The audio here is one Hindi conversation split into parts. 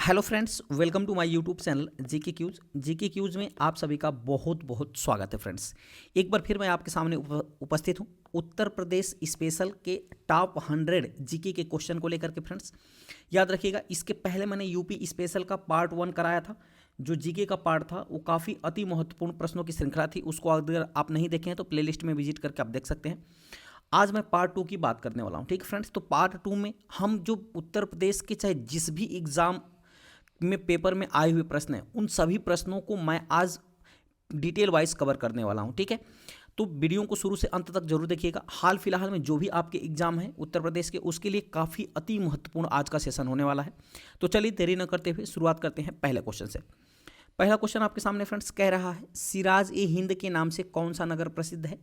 Hello friends, welcome to my YouTube channel GK quiz में आप सभी का बहुत बहुत स्वागत है फ्रेंड्स। एक बार फिर मैं आपके सामने उपस्थित हूँ उत्तर प्रदेश स्पेशल के टॉप 100 जीके के क्वेश्चन को लेकर के। फ्रेंड्स याद रखिएगा, इसके पहले मैंने यूपी स्पेशल का पार्ट 1 कराया था। जो जीके का पार्ट था वो काफ़ी अति महत्वपूर्ण प्रश्नों की श्रृंखला थी। उसको अगर आप नहीं देखे हैं तो प्लेलिस्ट में विजिट करके आप देख सकते हैं। आज मैं पार्ट 2 की बात करने वाला हूँ। ठीक है फ्रेंड्स, तो पार्ट 2 में हम जो उत्तर प्रदेश के चाहे जिस भी एग्ज़ाम में पेपर में आए हुए प्रश्न हैं उन सभी प्रश्नों को मैं आज डिटेल वाइज कवर करने वाला हूं। ठीक है, तो वीडियो को शुरू से अंत तक जरूर देखिएगा। हाल फिलहाल में जो भी आपके एग्जाम है उत्तर प्रदेश के, उसके लिए काफ़ी अति महत्वपूर्ण आज का सेशन होने वाला है। तो चलिए देरी न करते हुए शुरुआत करते हैं पहले क्वेश्चन से। पहला क्वेश्चन आपके सामने फ्रेंड्स कह रहा है, सिराज ए हिंद के नाम से कौन सा नगर प्रसिद्ध है।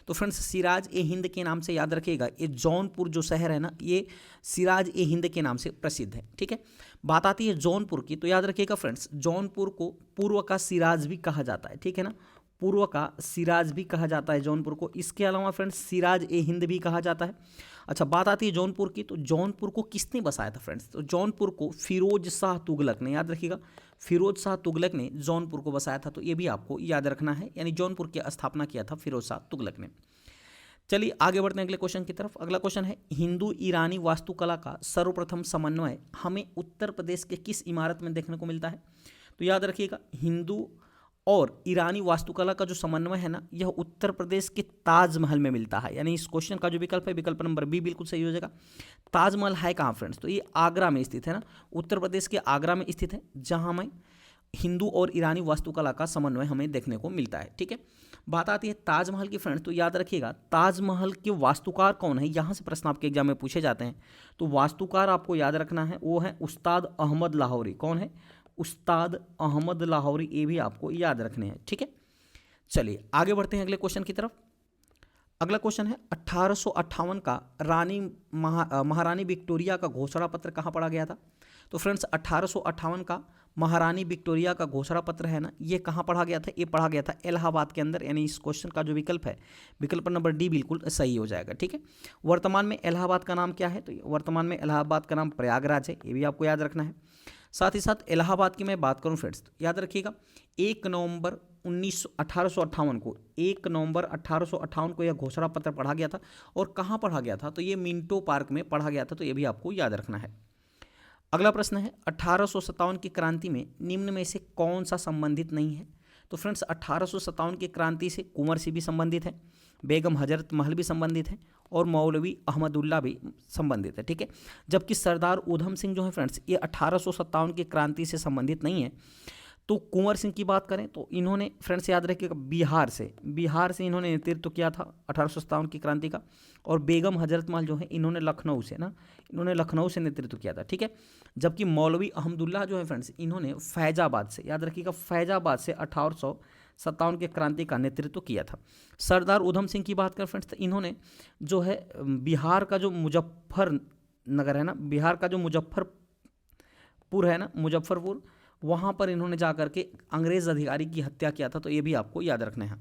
तो फ्रेंड्स सिराज ए हिंद के नाम से याद रखिएगा, ये जौनपुर जो शहर है ना, ये सिराज ए हिंद के नाम से प्रसिद्ध है। ठीक है, बात आती है जौनपुर की, तो याद रखिएगा फ्रेंड्स, जौनपुर को पूर्व का सिराज भी कहा जाता है। ठीक है ना, पूर्व का सिराज भी कहा जाता है जौनपुर को। इसके अलावा फ्रेंड्स सिराज ए हिंद भी कहा जाता है। अच्छा, बात आती है जौनपुर की, तो जौनपुर को किसने बसाया था फ्रेंड्स। तो जौनपुर को फिरोज शाह तुगलक ने, याद रखिएगा, फिरोज शाह तुगलक ने जौनपुर को बसाया था। तो ये भी आपको याद रखना है, यानी जौनपुर की स्थापना किया था फिरोज शाह तुगलक ने। चलिए आगे बढ़ते हैं अगले क्वेश्चन की तरफ। अगला क्वेश्चन है, हिंदू ईरानी वास्तुकला का सर्वप्रथम समन्वय हमें उत्तर प्रदेश के किस इमारत में देखने को मिलता है। तो याद रखिएगा, हिंदू और ईरानी वास्तुकला का जो समन्वय है ना, यह उत्तर प्रदेश के ताजमहल में मिलता है। यानी इस क्वेश्चन का जो विकल्प है, विकल्प नंबर बी बिल्कुल सही हो जाएगा। ताजमहल है कहाँ फ्रेंड्स, तो ये आगरा में स्थित है ना, उत्तर प्रदेश के आगरा में स्थित है, जहाँ में हिंदू और ईरानी वास्तुकला का समन्वय हमें देखने को मिलता है। ठीक है, बात आती है ताजमहल की फ्रेंड्स, तो याद रखिएगा ताजमहल के वास्तुकार कौन है, यहाँ से प्रश्न आपके एग्जाम में पूछे जाते हैं। तो वास्तुकार आपको याद रखना है, वो है उस्ताद अहमद लाहौरी। कौन है, उस्ताद अहमद लाहौरी, ये भी आपको याद रखने हैं। ठीक है, चलिए आगे बढ़ते हैं अगले क्वेश्चन की तरफ। अगला क्वेश्चन है, 1858 का महारानी विक्टोरिया का घोषणा पत्र कहाँ पढ़ा गया था। तो फ्रेंड्स 1858 का महारानी विक्टोरिया का घोषणा पत्र है ना, ये कहाँ पढ़ा गया था, ये पढ़ा गया था इलाहाबाद के अंदर। यानी इस क्वेश्चन का जो विकल्प है, विकल्प नंबर डी बिल्कुल सही हो जाएगा। ठीक है, वर्तमान में इलाहाबाद का नाम क्या है, तो वर्तमान में इलाहाबाद का नाम प्रयागराज है, ये भी आपको याद रखना है। साथ ही साथ इलाहाबाद की मैं बात करूं फ्रेंड्स, तो याद रखिएगा 1 नवंबर 1858 को, 1 नवंबर 1858 को यह घोषणा पत्र पढ़ा गया था। और कहाँ पढ़ा गया था, तो ये मिंटो पार्क में पढ़ा गया था। तो ये भी आपको याद रखना है। अगला प्रश्न है, 1857 की क्रांति में निम्न में से कौन सा संबंधित नहीं है। तो फ्रेंड्स 1857 की क्रांति से कुंवर सिंह भी संबंधित है, बेगम हजरत महल भी संबंधित है, और मौलवी अहमदुल्ला भी संबंधित है। ठीक है, जबकि सरदार उधम सिंह जो है फ्रेंड्स, ये 1857 की क्रांति से संबंधित नहीं है। तो कुंवर सिंह की बात करें तो इन्होंने फ्रेंड्स याद रखिएगा बिहार से इन्होंने नेतृत्व किया था 1857 की क्रांति का। और बेगम हजरत महल जो है, इन्होंने लखनऊ से नेतृत्व किया था। ठीक है, जबकि मौलवी अहमदुल्ला जो है फ्रेंड्स, इन्होंने फैजाबाद से, याद रखिएगा फैजाबाद से 1857 के क्रांति का नेतृत्व किया था। सरदार उधम सिंह की बात करें फ्रेंड्स, तो इन्होंने जो है बिहार का जो मुजफ्फरनगर है ना, बिहार का जो मुजफ्फरपुर है ना, मुजफ्फरपुर, वहाँ पर इन्होंने जाकर के अंग्रेज अधिकारी की हत्या किया था। तो ये भी आपको याद रखना है।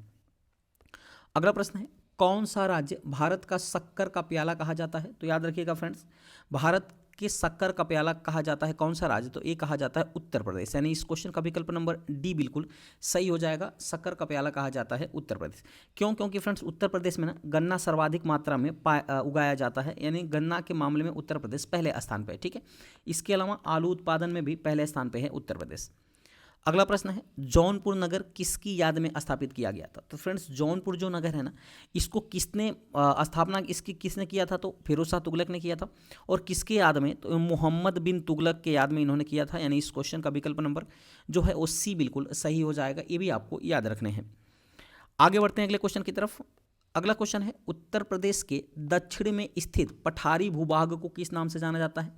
अगला प्रश्न है, कौन सा राज्य भारत का शक्कर का प्याला कहा जाता है। तो याद रखिएगा फ्रेंड्स, भारत के शक्कर का प्याला कहा जाता है कौन सा राज्य, तो ये कहा जाता है उत्तर प्रदेश। यानी इस क्वेश्चन का विकल्प नंबर डी बिल्कुल सही हो जाएगा। शक्कर का प्याला कहा जाता है उत्तर प्रदेश। क्यों, क्योंकि फ्रेंड्स उत्तर प्रदेश में ना गन्ना सर्वाधिक मात्रा में उगाया जाता है। यानी गन्ना के मामले में उत्तर प्रदेश पहले स्थान पर है। ठीक है, इसके अलावा आलू उत्पादन में भी पहले स्थान पर है उत्तर प्रदेश। अगला प्रश्न है, जौनपुर नगर किसकी याद में स्थापित किया गया था। तो फ्रेंड्स जौनपुर जो नगर है ना, इसको किसने स्थापना इसकी किसने किया था, तो फिरोज शाह तुगलक ने किया था। और किसके याद में, तो मोहम्मद बिन तुगलक के याद में इन्होंने किया था। यानी इस क्वेश्चन का विकल्प नंबर जो है वो सी बिल्कुल सही हो जाएगा। ये भी आपको याद रखने हैं। आगे बढ़ते हैं अगले क्वेश्चन की तरफ। अगला क्वेश्चन है, उत्तर प्रदेश के दक्षिण में स्थित पठारी भूभाग को किस नाम से जाना जाता है।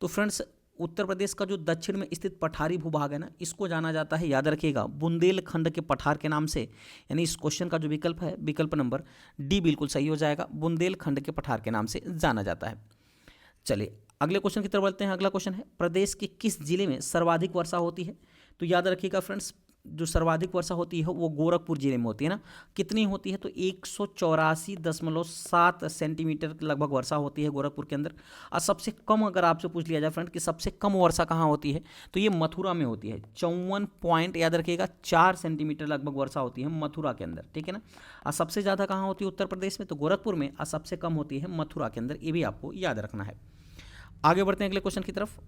तो फ्रेंड्स उत्तर प्रदेश का जो दक्षिण में स्थित पठारी भूभाग है ना, इसको जाना जाता है, याद रखिएगा, बुंदेलखंड के पठार के नाम से। यानी इस क्वेश्चन का जो विकल्प है, विकल्प नंबर डी बिल्कुल सही हो जाएगा। बुंदेलखंड के पठार के नाम से जाना जाता है। चलिए अगले क्वेश्चन की तरफ बढ़ते हैं। अगला क्वेश्चन है, प्रदेश के किस जिले में सर्वाधिक वर्षा होती है। तो याद रखिएगा फ्रेंड्स, जो सर्वाधिक वर्षा होती है वो गोरखपुर जिले में होती है ना। कितनी होती है? तो 184.7 सेंटीमीटर लगभग वर्षा होती है गोरखपुर के अंदर। और सबसे कम अगर आपसे पूछ लिया जाए फ्रेंड कि सबसे कम वर्षा कहाँ होती है, तो ये मथुरा में होती है। 54 पॉइंट याद रखिएगा 4 सेंटीमीटर लगभग वर्षा होती है मथुरा के अंदर, ठीक है ना। और सबसे ज़्यादा कहाँ होती है? उत्तर प्रदेश में, तो गोरखपुर में। और सबसे कम होती है मथुरा के अंदर, ये भी आपको याद रखना है। आगे बढ़ते हैं अगले क्वेश्चन की तरफ।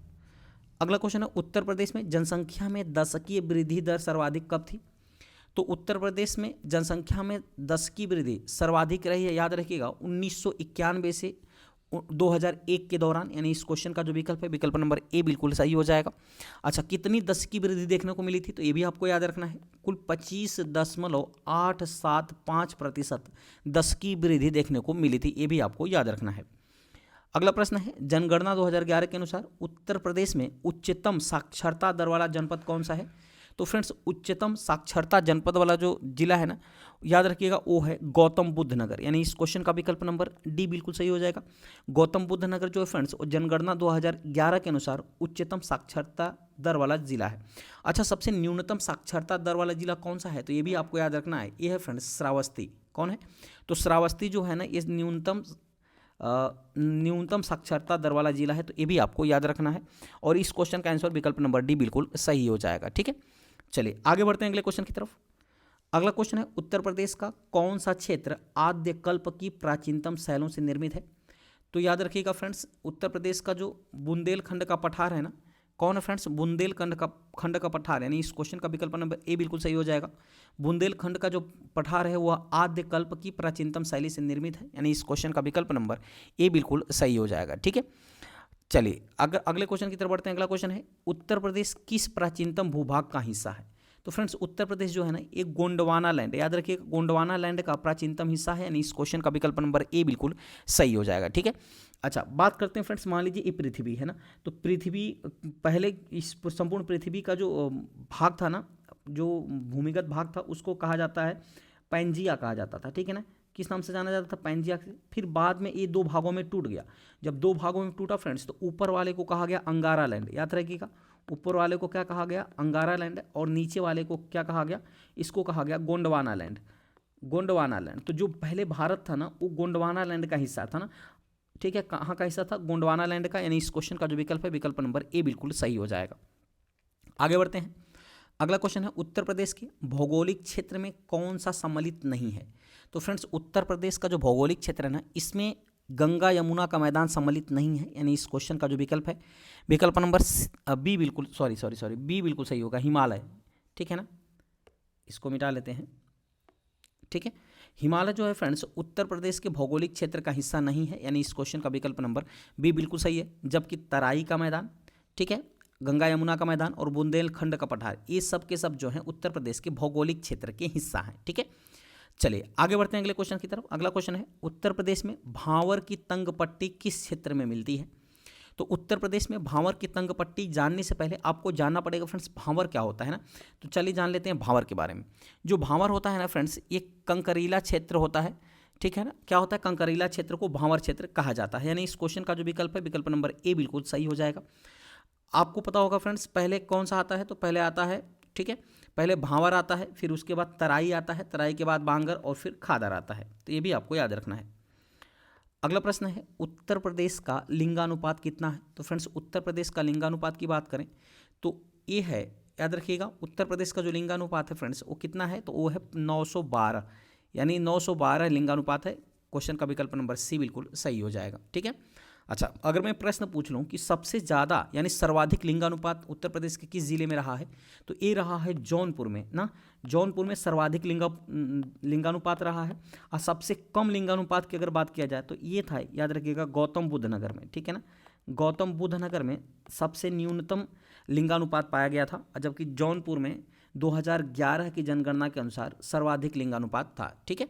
अगला क्वेश्चन है, उत्तर प्रदेश में जनसंख्या में दशकीय वृद्धि दर सर्वाधिक कब थी? तो उत्तर प्रदेश में जनसंख्या में दशकीय वृद्धि सर्वाधिक रही है, याद रखिएगा 1991 से 2001 के दौरान, यानी इस क्वेश्चन का जो विकल्प है विकल्प नंबर ए बिल्कुल सही हो जाएगा। अच्छा, कितनी दशकीय वृद्धि देखने को मिली थी? तो ये भी आपको याद रखना है, कुल 25.875% दशकीय वृद्धि देखने को मिली थी, ये भी आपको याद रखना है। अगला प्रश्न है, जनगणना 2011 के अनुसार उत्तर प्रदेश में उच्चतम साक्षरता दर वाला जनपद कौन सा है? तो फ्रेंड्स, उच्चतम साक्षरता जनपद वाला जो जिला है ना, याद रखिएगा वो है गौतम बुद्ध नगर, यानी इस क्वेश्चन का विकल्प नंबर डी बिल्कुल सही हो जाएगा। गौतम बुद्ध नगर जो है फ्रेंड्स, वो जनगणना 2011 के अनुसार उच्चतम साक्षरता दर वाला जिला है। अच्छा, सबसे न्यूनतम साक्षरता दर वाला जिला कौन सा है? तो ये भी आपको याद रखना है, ये है फ्रेंड्स श्रावस्ती। कौन है? तो श्रावस्ती जो है ना, ये न्यूनतम साक्षरता दर वाला जिला है, तो ये भी आपको याद रखना है। और इस क्वेश्चन का आंसर विकल्प नंबर डी बिल्कुल सही हो जाएगा, ठीक है। चलिए आगे बढ़ते हैं अगले क्वेश्चन की तरफ। अगला क्वेश्चन है, उत्तर प्रदेश का कौन सा क्षेत्र आद्य कल्प की प्राचीनतम शैलों से निर्मित है? तो याद रखिएगा फ्रेंड्स, उत्तर प्रदेश का जो बुंदेलखंड का पठार है ना, कौन है फ्रेंड्स? बुंदेलखंड का पठार, यानी इस क्वेश्चन का विकल्प नंबर ए बिल्कुल सही हो जाएगा। बुंदेलखंड का जो पठार है वह आद्य कल्प की प्राचीनतम शैली से निर्मित है, यानी इस क्वेश्चन का विकल्प नंबर ए बिल्कुल सही हो जाएगा, ठीक है। चलिए अगले क्वेश्चन की तरफ बढ़ते हैं। अगला क्वेश्चन है, उत्तर प्रदेश किस प्राचीनतम भूभाग का हिस्सा है? तो फ्रेंड्स, उत्तर प्रदेश जो है ना, एक गोंडवाना लैंड, याद रखिए गोंडवाना लैंड का प्राचीनतम हिस्सा है, यानी इस क्वेश्चन का विकल्प नंबर ए बिल्कुल सही हो जाएगा, ठीक है। अच्छा, बात करते हैं फ्रेंड्स, मान लीजिए ये पृथ्वी है ना, तो पृथ्वी पहले इस संपूर्ण पृथ्वी का जो भाग था ना, जो भूमिगत भाग था, उसको कहा जाता है पैंजिया कहा जाता था, ठीक है ना। किस नाम से जाना जाता था? पैंजिया से। फिर बाद में ये 2 भागों में टूट गया। जब 2 भागों में टूटा फ्रेंड्स, तो ऊपर वाले को कहा गया अंगारा लैंड, याद रखिएगा। ऊपर वाले को क्या कहा गया? अंगारा लैंड। और नीचे वाले को क्या कहा गया? इसको कहा गया गोंडवाना लैंड। गोंडवाना लैंड, तो जो पहले भारत था ना, वो गोंडवाना लैंड का हिस्सा था ना, ठीक है। कहाँ का हिस्सा था? गोंडवाना लैंड का, यानी इस क्वेश्चन का जो विकल्प है विकल्प नंबर ए बिल्कुल सही हो जाएगा। आगे बढ़ते हैं। अगला क्वेश्चन है, उत्तर प्रदेश के भौगोलिक क्षेत्र में कौन सा सम्मिलित नहीं है? तो फ्रेंड्स, उत्तर प्रदेश का जो भौगोलिक क्षेत्र है ना, इसमें गंगा यमुना का मैदान सम्मिलित नहीं है, यानी इस क्वेश्चन का जो विकल्प है विकल्प नंबर बी बिल्कुल बी बिल्कुल सही होगा, हिमालय, ठीक है ना। इसको मिटा लेते हैं, ठीक है। हिमालय जो है फ्रेंड्स, उत्तर प्रदेश के भौगोलिक क्षेत्र का हिस्सा नहीं है, यानी इस क्वेश्चन का विकल्प नंबर बी बिल्कुल सही है। जबकि तराई का मैदान, ठीक है, गंगा यमुना का मैदान और बुंदेलखंड का पठार, ये सब के सब जो है उत्तर प्रदेश के भौगोलिक क्षेत्र के हिस्सा हैं, ठीक है। चलिए आगे बढ़ते हैं अगले क्वेश्चन की तरफ। अगला क्वेश्चन है, उत्तर प्रदेश में भांवर की तंग पट्टी किस क्षेत्र में मिलती है? तो उत्तर प्रदेश में भांवर की तंग पट्टी जानने से पहले आपको जानना पड़ेगा फ्रेंड्स भांवर क्या होता है ना। तो चलिए जान लेते हैं भांवर के बारे में। जो भांवर होता है ना फ्रेंड्स, ये कंकरीला क्षेत्र होता है, ठीक है ना। क्या होता है? कंकरीला क्षेत्र को भांवर क्षेत्र कहा जाता है, यानी इस क्वेश्चन का जो विकल्प है विकल्प नंबर ए बिल्कुल सही हो जाएगा। आपको पता होगा फ्रेंड्स, पहले कौन सा आता है? तो पहले आता है, ठीक है, पहले भांवर आता है, फिर उसके बाद तराई आता है, तराई के बाद बांगर और फिर खादर आता है, तो ये भी आपको याद रखना है। अगला प्रश्न है, उत्तर प्रदेश का लिंगानुपात कितना है? तो फ्रेंड्स, उत्तर प्रदेश का लिंगानुपात की बात करें तो ये है, याद रखिएगा, उत्तर प्रदेश का जो लिंगानुपात है फ्रेंड्स वो कितना है? तो वो है 912, यानी 912 लिंगानुपात है। क्वेश्चन का विकल्प नंबर सी बिल्कुल सही हो जाएगा, ठीक है। अच्छा, अगर मैं प्रश्न पूछ लूँ कि सबसे ज़्यादा यानी सर्वाधिक लिंगानुपात उत्तर प्रदेश के किस जिले में रहा है? तो ये रहा है जौनपुर में ना। जौनपुर में सर्वाधिक लिंगानुपात रहा है। और सबसे कम लिंगानुपात की अगर बात किया जाए तो ये था, याद रखिएगा, गौतम बुद्ध नगर में, ठीक है ना। गौतम बुद्ध नगर में सबसे न्यूनतम लिंगानुपात पाया गया था, जबकि जौनपुर में 2011 की जनगणना के अनुसार सर्वाधिक लिंगानुपात था, ठीक है।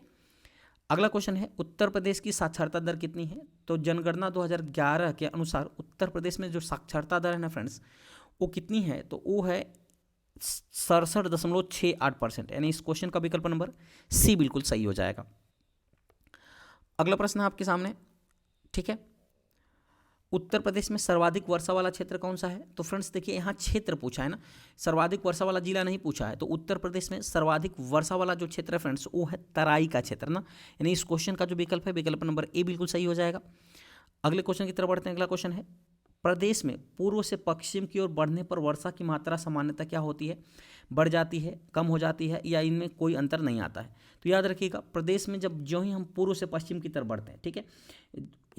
अगला क्वेश्चन है, उत्तर प्रदेश की साक्षरता दर कितनी है? तो जनगणना 2011 के अनुसार उत्तर प्रदेश में जो साक्षरता दर है ना फ्रेंड्स, वो कितनी है? तो वो है 67.68%, यानी इस क्वेश्चन का विकल्प नंबर सी बिल्कुल सही हो जाएगा। अगला प्रश्न है आपके सामने, ठीक है। उत्तर प्रदेश में सर्वाधिक वर्षा वाला क्षेत्र कौन सा है? तो फ्रेंड्स देखिए यहाँ क्षेत्र पूछा है ना, सर्वाधिक वर्षा वाला जिला नहीं पूछा है। तो उत्तर प्रदेश में सर्वाधिक वर्षा वाला जो क्षेत्र है फ्रेंड्स वो है तराई का क्षेत्र ना, यानी इस क्वेश्चन का जो विकल्प है विकल्प नंबर ए बिल्कुल सही हो जाएगा। अगले क्वेश्चन की तरफ बढ़ते हैं। अगला क्वेश्चन है, प्रदेश में पूर्व से पश्चिम की ओर बढ़ने पर वर्षा की मात्रा सामान्यतः क्या होती है? बढ़ जाती है, कम हो जाती है, या इनमें कोई अंतर नहीं आता है? तो याद रखिएगा, प्रदेश में जब ज्यों ही हम पूर्व से पश्चिम की तरफ बढ़ते हैं, ठीक है,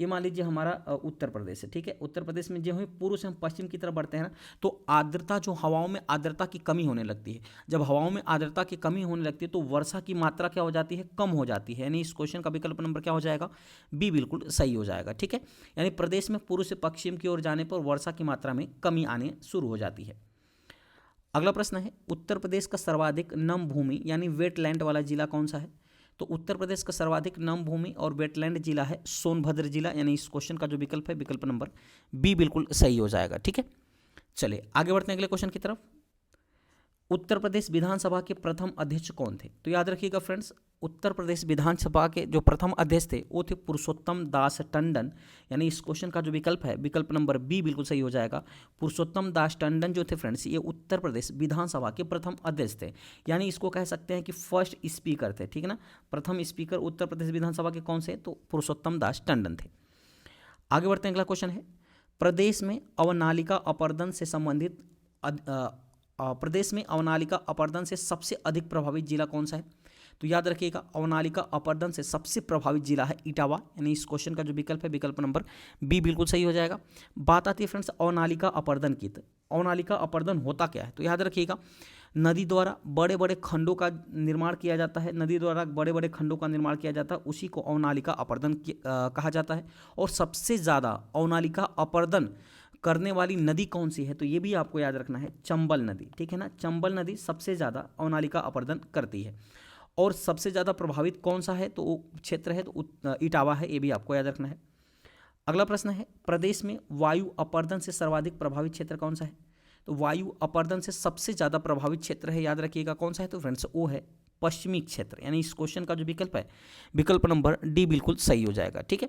ये मान लीजिए हमारा उत्तर प्रदेश है, ठीक है, उत्तर प्रदेश में ज्यों ही पूर्व से हम पश्चिम की तरफ बढ़ते हैं ना, तो आर्द्रता, जो हवाओं में आर्द्रता की कमी होने लगती है। जब हवाओं में आर्द्रता की कमी होने लगती है तो वर्षा की मात्रा क्या हो जाती है? कम हो जाती है। यानी इस क्वेश्चन का विकल्प नंबर क्या हो जाएगा? बी बिल्कुल सही हो जाएगा। ठीक है, यानी प्रदेश में पूर्व से पश्चिम की ओर जाने पर वर्षा की मात्रा में कमी आने शुरू हो जाती है। अगला प्रश्न है, उत्तर प्रदेश का सर्वाधिक नम भूमि यानी वेटलैंड वाला जिला कौन सा है? तो उत्तर प्रदेश का सर्वाधिक नम भूमि और वेटलैंड जिला है सोनभद्र जिला, यानी इस क्वेश्चन का जो विकल्प है विकल्प नंबर बी बिल्कुल सही हो जाएगा। ठीक है, चलिए आगे बढ़ते हैं अगले क्वेश्चन की तरफ। उत्तर प्रदेश विधानसभा के प्रथम अध्यक्ष कौन थे? तो याद रखिएगा फ्रेंड्स, उत्तर प्रदेश विधानसभा के जो प्रथम अध्यक्ष थे वो थे पुरुषोत्तम दास टंडन, यानी इस क्वेश्चन का जो विकल्प है विकल्प नंबर बी बिल्कुल सही हो जाएगा। पुरुषोत्तम दास टंडन जो थे फ्रेंड्स, ये उत्तर प्रदेश विधानसभा के प्रथम अध्यक्ष थे, यानी इसको कह सकते हैं कि फर्स्ट स्पीकर थे। ठीक है ना, प्रथम स्पीकर उत्तर प्रदेश विधानसभा के कौन से? तो पुरुषोत्तम दास टंडन थे। आगे बढ़ते हैं, अगला क्वेश्चन है, प्रदेश में अवनालिका अपरदन से संबंधित प्रदेश में अवनालिका अपरदन से सबसे अधिक प्रभावित जिला कौन सा है? तो याद रखिएगा, अवनालिका अपरदन से सबसे प्रभावित जिला है इटावा, यानी इस क्वेश्चन का जो विकल्प है विकल्प नंबर बी बिल्कुल सही हो जाएगा। बात आती है फ्रेंड्स अवनालिका अपरदन की। तो अवनालिका अपरदन होता क्या है? तो याद रखिएगा, नदी द्वारा बड़े बड़े खंडों का निर्माण किया जाता है, नदी द्वारा बड़े बड़े खंडों का निर्माण किया जाता है, उसी को अवनालिका अपरदन कहा जाता है। और सबसे ज़्यादा अवनालिका अपरदन करने वाली नदी कौन सी है? तो ये भी आपको याद रखना है, चंबल नदी। ठीक है ना, चंबल नदी सबसे ज़्यादा अवनालिका अपरदन करती है। और सबसे ज़्यादा प्रभावित कौन सा है? तो क्षेत्र है तो इटावा है, ये भी आपको याद रखना है। अगला प्रश्न है, प्रदेश में वायु अपरदन से सर्वाधिक प्रभावित क्षेत्र कौन सा है? तो वायु अपरदन से सबसे ज़्यादा प्रभावित क्षेत्र है, याद रखिएगा कौन सा है? तो फ्रेंड्स वो है पश्चिमी क्षेत्र, यानी इस क्वेश्चन का जो विकल्प है विकल्प नंबर डी बिल्कुल सही हो जाएगा। ठीक है,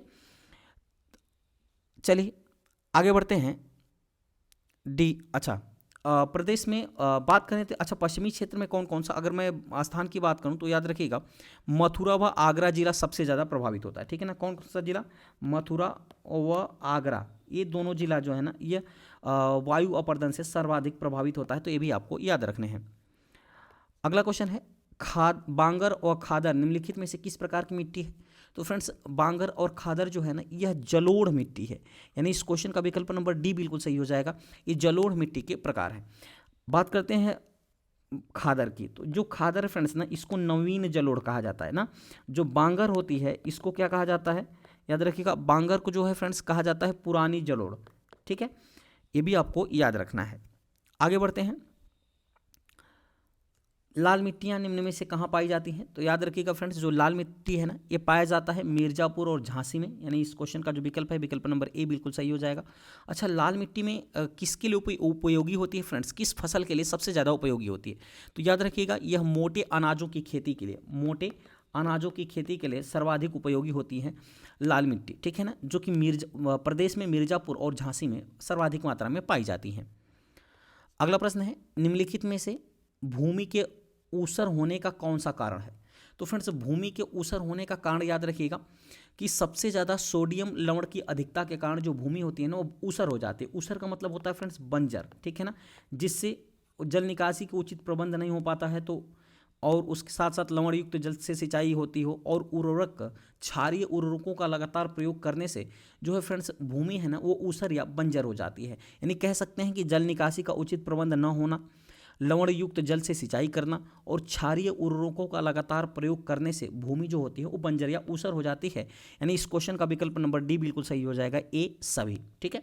चलिए आगे बढ़ते हैं। डी, अच्छा प्रदेश में बात करें तो अच्छा पश्चिमी क्षेत्र में कौन कौन सा, अगर मैं स्थान की बात करूं तो याद रखिएगा मथुरा व आगरा जिला सबसे ज़्यादा प्रभावित होता है। ठीक है ना, कौन सा जिला? मथुरा व आगरा, ये दोनों जिला जो है ना ये वायु अपरदन से सर्वाधिक प्रभावित होता है, तो ये भी आपको याद रखने हैं। अगला क्वेश्चन है, बांगर और खादर निम्नलिखित में से किस प्रकार की मिट्टी है? तो फ्रेंड्स बांगर और खादर जो है ना यह जलोढ़ मिट्टी है, यानी इस क्वेश्चन का विकल्प नंबर डी बिल्कुल सही हो जाएगा। ये जलोढ़ मिट्टी के प्रकार हैं। बात करते हैं खादर की, तो जो खादर है फ्रेंड्स ना इसको नवीन जलोढ़ कहा जाता है ना। जो बांगर होती है इसको क्या कहा जाता है? याद रखिएगा, बांगर को जो है फ्रेंड्स कहा जाता है पुरानी जलोढ़। ठीक है, ये भी आपको याद रखना है। आगे बढ़ते हैं, लाल मिट्टियाँ निम्न में से कहाँ पाई जाती हैं? तो याद रखिएगा फ्रेंड्स, जो लाल मिट्टी है ना ये पाया जाता है मिर्ज़ापुर और झांसी में, यानी इस क्वेश्चन का जो विकल्प है विकल्प नंबर ए बिल्कुल सही हो जाएगा। अच्छा, लाल मिट्टी में किसके लिए उपयोगी होती है फ्रेंड्स? किस फसल के लिए सबसे ज़्यादा उपयोगी होती है? तो याद रखिएगा, यह मोटे अनाजों की खेती के लिए, मोटे अनाजों की खेती के लिए सर्वाधिक उपयोगी होती है लाल मिट्टी। ठीक है ना, जो कि प्रदेश में मिर्ज़ापुर और झांसी में सर्वाधिक मात्रा में पाई जाती हैं। अगला प्रश्न है, निम्नलिखित में से भूमि के ऊसर होने का कौन सा कारण है? तो फ्रेंड्स भूमि के ऊसर होने का कारण याद रखिएगा कि सबसे ज़्यादा सोडियम लवण की अधिकता के कारण जो भूमि होती है ना वो ऊसर हो जाती है। ऊसर का मतलब होता है फ्रेंड्स बंजर। ठीक है ना, जिससे जल निकासी का उचित प्रबंध नहीं हो पाता है, तो और उसके साथ साथ लवण युक्त जल से सिंचाई होती हो और उर्वरक क्षारीय उर्वरकों का लगातार प्रयोग करने से जो है फ्रेंड्स भूमि है ना वो ऊसर या बंजर हो जाती है। यानी कह सकते हैं कि जल निकासी का उचित प्रबंध न होना, लवण युक्त जल से सिंचाई करना और क्षारीय उर्वरकों का लगातार प्रयोग करने से भूमि जो होती है वो बंजर या ऊसर हो जाती है। यानी इस क्वेश्चन का विकल्प नंबर डी बिल्कुल सही हो जाएगा, ए सभी। ठीक है,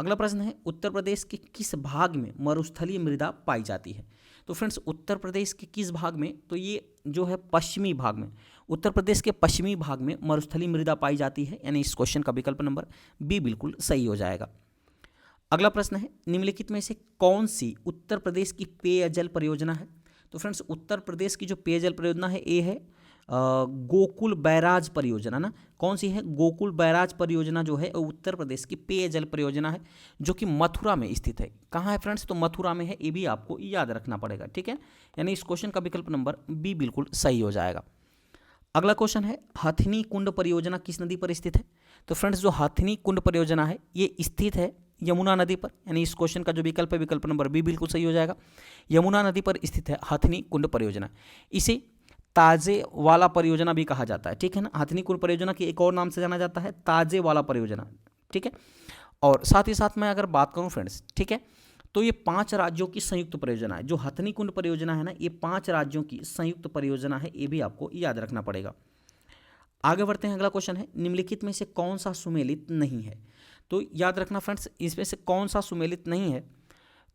अगला प्रश्न है, उत्तर प्रदेश के किस भाग में मरुस्थलीय मृदा पाई जाती है? तो फ्रेंड्स उत्तर प्रदेश के किस भाग में? तो ये जो है पश्चिमी भाग में, उत्तर प्रदेश के पश्चिमी भाग में मरुस्थलीय मृदा पाई जाती है, यानी इस क्वेश्चन का विकल्प नंबर बी बिल्कुल सही हो जाएगा। अगला प्रश्न है, निम्नलिखित में से कौन सी उत्तर प्रदेश की पेयजल परियोजना है? तो फ्रेंड्स उत्तर प्रदेश की जो पेयजल परियोजना है ये है गोकुल बैराज परियोजना ना, कौन सी है? गोकुल बैराज परियोजना जो है उत्तर प्रदेश की पेयजल परियोजना है, जो कि मथुरा में स्थित है। कहाँ है फ्रेंड्स? तो मथुरा में है, ये भी आपको याद रखना पड़ेगा, ठीक है। यानी इस क्वेश्चन का विकल्प नंबर बी बिल्कुल सही हो जाएगा। अगला क्वेश्चन है, हथनी कुंड परियोजना किस नदी पर स्थित है? तो फ्रेंड्स जो हथनी कुंड परियोजना है ये स्थित है यमुना नदी पर, यानी इस क्वेश्चन का जो विकल्प है विकल्प नंबर बी बिल्कुल सही हो जाएगा। यमुना नदी पर स्थित है हथनी कुंड परियोजना। इसे ताजे वाला परियोजना भी कहा जाता है, ठीक है ना। हथनी कुंड परियोजना की एक और नाम से जाना जाता है ताजे वाला परियोजना, ठीक है। और साथ ही साथ मैं अगर बात करूं फ्रेंड्स, ठीक है, तो ये 5 राज्यों की संयुक्त परियोजना है। जो हथनी कुंड परियोजना है ना, ये 5 राज्यों की संयुक्त परियोजना है, ये भी आपको याद रखना पड़ेगा। आगे बढ़ते हैं, अगला क्वेश्चन है, निम्नलिखित में से कौन सा सुमेलित नहीं है? तो याद रखना फ्रेंड्स, इसमें से कौन सा सुमेलित नहीं है?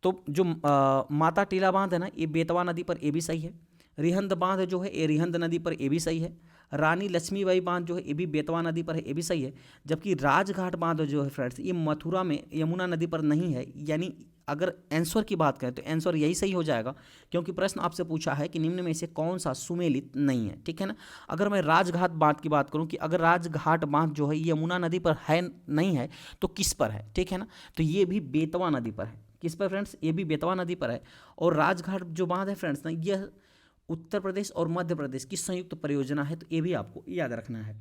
तो जो माता टीला बांध है ना, ये बेतवा नदी पर, ये भी सही है। रिहंद बांध जो है ये रिहंद नदी पर, ये भी सही है। रानी लक्ष्मीबाई बांध जो है ये भी बेतवा नदी पर है, ये भी सही है। जबकि राजघाट बांध जो है फ्रेंड्स, ये मथुरा में यमुना नदी पर नहीं है। यानी अगर आंसर की बात करें तो आंसर यही सही हो जाएगा, क्योंकि प्रश्न आपसे पूछा है कि निम्न में से कौन सा सुमेलित नहीं है, ठीक है ना। अगर मैं राजघाट बांध की बात करूं कि अगर राजघाट बांध जो है यमुना नदी पर है नहीं है तो किस पर है, ठीक है ना। तो ये भी बेतवा नदी पर है। किस पर फ्रेंड्स? ये भी बेतवा नदी पर है। और राजघाट जो बांध है फ्रेंड्स ना, यह उत्तर प्रदेश और मध्य प्रदेश की संयुक्त परियोजना है, तो ये भी आपको याद रखना है।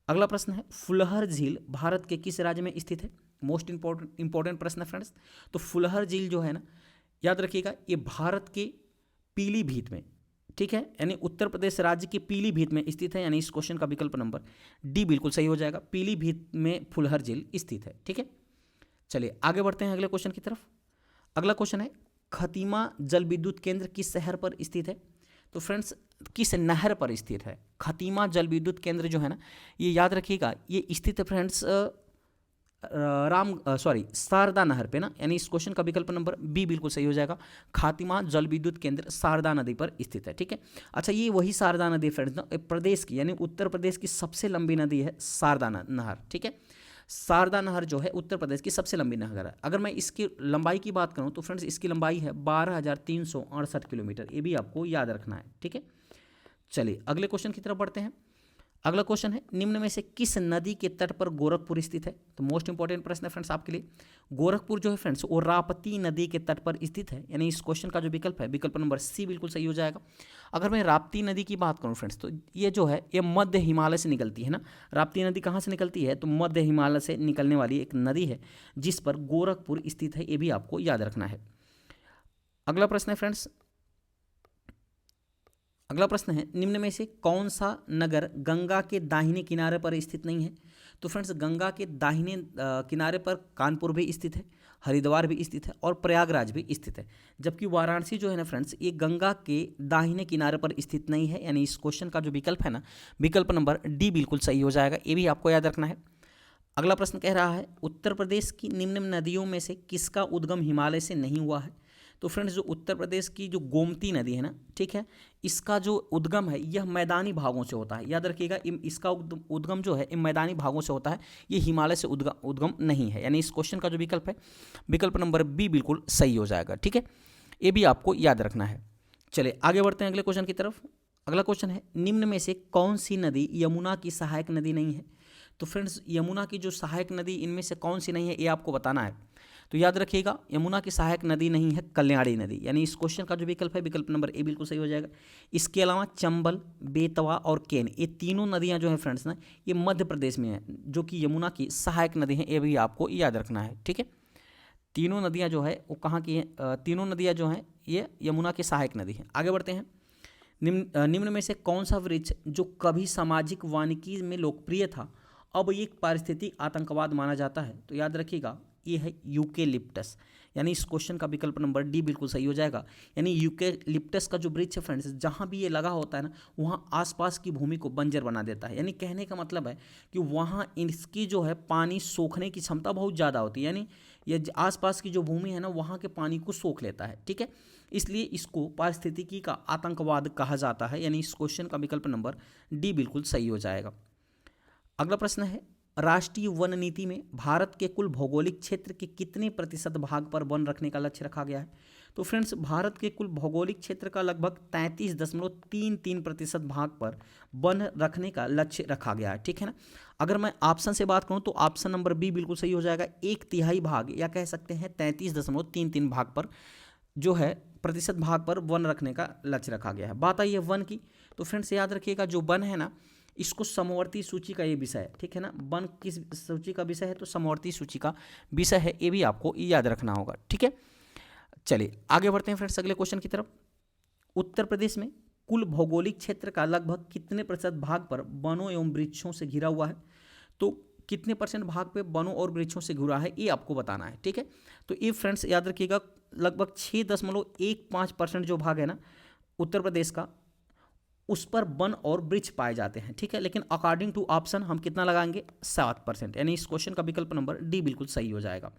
अगला प्रश्न है, फुलहर झील भारत के किस राज्य में स्थित है? मोस्ट इंपॉर्टेंट प्रश्न है फ्रेंड्स। तो फुलहर झील जो है ना, याद रखिएगा, ये भारत के पीलीभीत में, ठीक है, यानी उत्तर प्रदेश राज्य के पीलीभीत में स्थित है। यानी इस क्वेश्चन का विकल्प नंबर डी बिल्कुल सही हो जाएगा। पीलीभीत में फुलहर झील स्थित है, ठीक है। चलिए आगे बढ़ते हैं अगले क्वेश्चन की तरफ। अगला क्वेश्चन है, खतीमा जल विद्युत केंद्र किस शहर पर स्थित है? तो फ्रेंड्स किस नहर पर स्थित है? खतीमा जल विद्युत केंद्र जो है ना, ये याद रखिएगा, ये स्थित है फ्रेंड्स शारदा नहर पे ना। यानी इस क्वेश्चन का विकल्प नंबर बी बिल्कुल सही हो जाएगा। खातिमा जल विद्युत केंद्र शारदा नदी पर स्थित है, ठीक है। अच्छा, ये वही शारदा नदी फ्रेंड्स ना, प्रदेश की यानी उत्तर प्रदेश की सबसे लंबी नदी है शारदा नहर, ठीक है। शारदा नहर जो है उत्तर प्रदेश की सबसे लंबी नहर है। अगर मैं इसकी लंबाई की बात करूं तो फ्रेंड्स इसकी लंबाई है 12,368 किलोमीटर, ये भी आपको याद रखना है, ठीक है। चलिए अगले क्वेश्चन की तरफ बढ़ते हैं। अगला क्वेश्चन है, निम्न में से किस नदी के तट पर गोरखपुर स्थित है? तो मोस्ट इंपॉर्टेंट प्रश्न है फ्रेंड्स आपके लिए। गोरखपुर जो है फ्रेंड्स वो राप्ती नदी के तट पर स्थित है। यानी इस क्वेश्चन का जो विकल्प है विकल्प नंबर सी बिल्कुल सही हो जाएगा। अगर मैं राप्ती नदी की बात करूं फ्रेंड्स, तो ये जो है ये मध्य हिमालय से निकलती है ना। राप्ती नदी कहाँ से निकलती है? तो मध्य हिमालय से निकलने वाली एक नदी है जिस पर गोरखपुर स्थित है, ये भी आपको याद रखना है। अगला प्रश्न है फ्रेंड्स, अगला प्रश्न है, निम्न में से कौन सा नगर गंगा के दाहिने किनारे पर स्थित नहीं है? तो फ्रेंड्स गंगा के दाहिने किनारे पर कानपुर भी स्थित है, हरिद्वार भी स्थित है और प्रयागराज भी स्थित है। जबकि वाराणसी जो है ना फ्रेंड्स, ये गंगा के दाहिने किनारे पर स्थित नहीं है। यानी इस क्वेश्चन का जो विकल्प है ना, विकल्प नंबर डी बिल्कुल सही हो जाएगा, ये भी आपको याद रखना है। अगला प्रश्न कह रहा है, उत्तर प्रदेश की निम्न नदियों में से किसका उद्गम हिमालय से नहीं हुआ है? तो फ्रेंड्स जो उत्तर प्रदेश की जो गोमती नदी है ना, ठीक है, इसका जो उद्गम है यह मैदानी भागों से होता है। याद रखिएगा, इसका उद्गम जो है इन मैदानी भागों से होता है, ये हिमालय से उद्गम नहीं है। यानी इस क्वेश्चन का जो विकल्प है विकल्प नंबर बी बिल्कुल सही हो जाएगा, ठीक है। ये भी आपको याद रखना है। चलिए आगे बढ़ते हैं अगले क्वेश्चन की तरफ। अगला क्वेश्चन है, निम्न में से कौन सी नदी यमुना की सहायक नदी नहीं है? तो फ्रेंड्स यमुना की जो सहायक नदी इनमें से कौन सी नहीं है, ये आपको बताना है। तो याद रखिएगा, यमुना की सहायक नदी नहीं है कल्याणी नदी। यानी इस क्वेश्चन का जो विकल्प है विकल्प नंबर ए बिल्कुल सही हो जाएगा। इसके अलावा चंबल, बेतवा और केन, ये तीनों नदियां जो हैं फ्रेंड्स ना, ये मध्य प्रदेश में है, जो कि यमुना की सहायक नदी हैं, ये भी आपको याद रखना है, ठीक है। तीनों नदियाँ जो है वो कहाँ की हैं? तीनों नदियाँ जो हैं ये यमुना की सहायक नदी हैं। आगे बढ़ते हैं। निम्न में से कौन सा वृक्ष जो कभी सामाजिक वानिकी में लोकप्रिय था अब ये पारिस्थितिक आतंकवाद माना जाता है? तो याद रखिएगा, ये है यूकेलिप्टस। यानी इस क्वेश्चन का विकल्प नंबर डी बिल्कुल सही हो जाएगा। यानी यूकेलिप्टस का जो वृक्ष है फ्रेंड्स, जहाँ भी ये लगा होता है ना, वहाँ आसपास की भूमि को बंजर बना देता है। यानी कहने का मतलब है कि वहाँ इसकी जो है पानी सोखने की क्षमता बहुत ज़्यादा होती है। यानी ये आसपास की जो भूमि है ना, वहाँ के पानी को सोख लेता है, ठीक है। इसलिए इसको पारिस्थितिकी का आतंकवाद कहा जाता है। यानी इस क्वेश्चन का विकल्प नंबर डी बिल्कुल सही हो जाएगा। अगला प्रश्न है, राष्ट्रीय वन नीति में भारत के कुल भौगोलिक क्षेत्र के कितने प्रतिशत भाग पर वन रखने का लक्ष्य रखा गया है? तो फ्रेंड्स, भारत के कुल भौगोलिक क्षेत्र का लगभग 33.33% भाग पर वन रखने का लक्ष्य रखा गया है, ठीक है ना। अगर मैं ऑप्शन से बात करूं तो ऑप्शन नंबर बी बिल्कुल सही हो जाएगा। 1/3 भाग या कह सकते हैं 33.33 भाग पर जो है प्रतिशत भाग पर वन रखने का लक्ष्य रखा गया है। बात आई है वन की, तो फ्रेंड्स याद रखिएगा जो वन है ना, इसको समवर्ती सूची का ये विषय है, ठीक है ना। वन किस सूची का विषय है? तो समवर्ती सूची का विषय है, ये भी आपको याद रखना होगा, ठीक है। चलिए आगे बढ़ते हैं फ्रेंड्स अगले क्वेश्चन की तरफ। उत्तर प्रदेश में कुल भौगोलिक क्षेत्र का लगभग कितने प्रतिशत भाग पर वनों एवं वृक्षों से घिरा हुआ है? तो कितने परसेंट भाग पे वनों और वृक्षों से घिरा है, ये आपको बताना है, ठीक है। तो ये फ्रेंड्स याद रखिएगा लगभग 6.15% जो भाग है ना उत्तर प्रदेश का, उस पर वन और वृक्ष पाए जाते हैं, ठीक है। लेकिन अकॉर्डिंग टू ऑप्शन हम कितना लगाएंगे? 7%, यानी इस क्वेश्चन का विकल्प नंबर डी बिल्कुल सही हो जाएगा।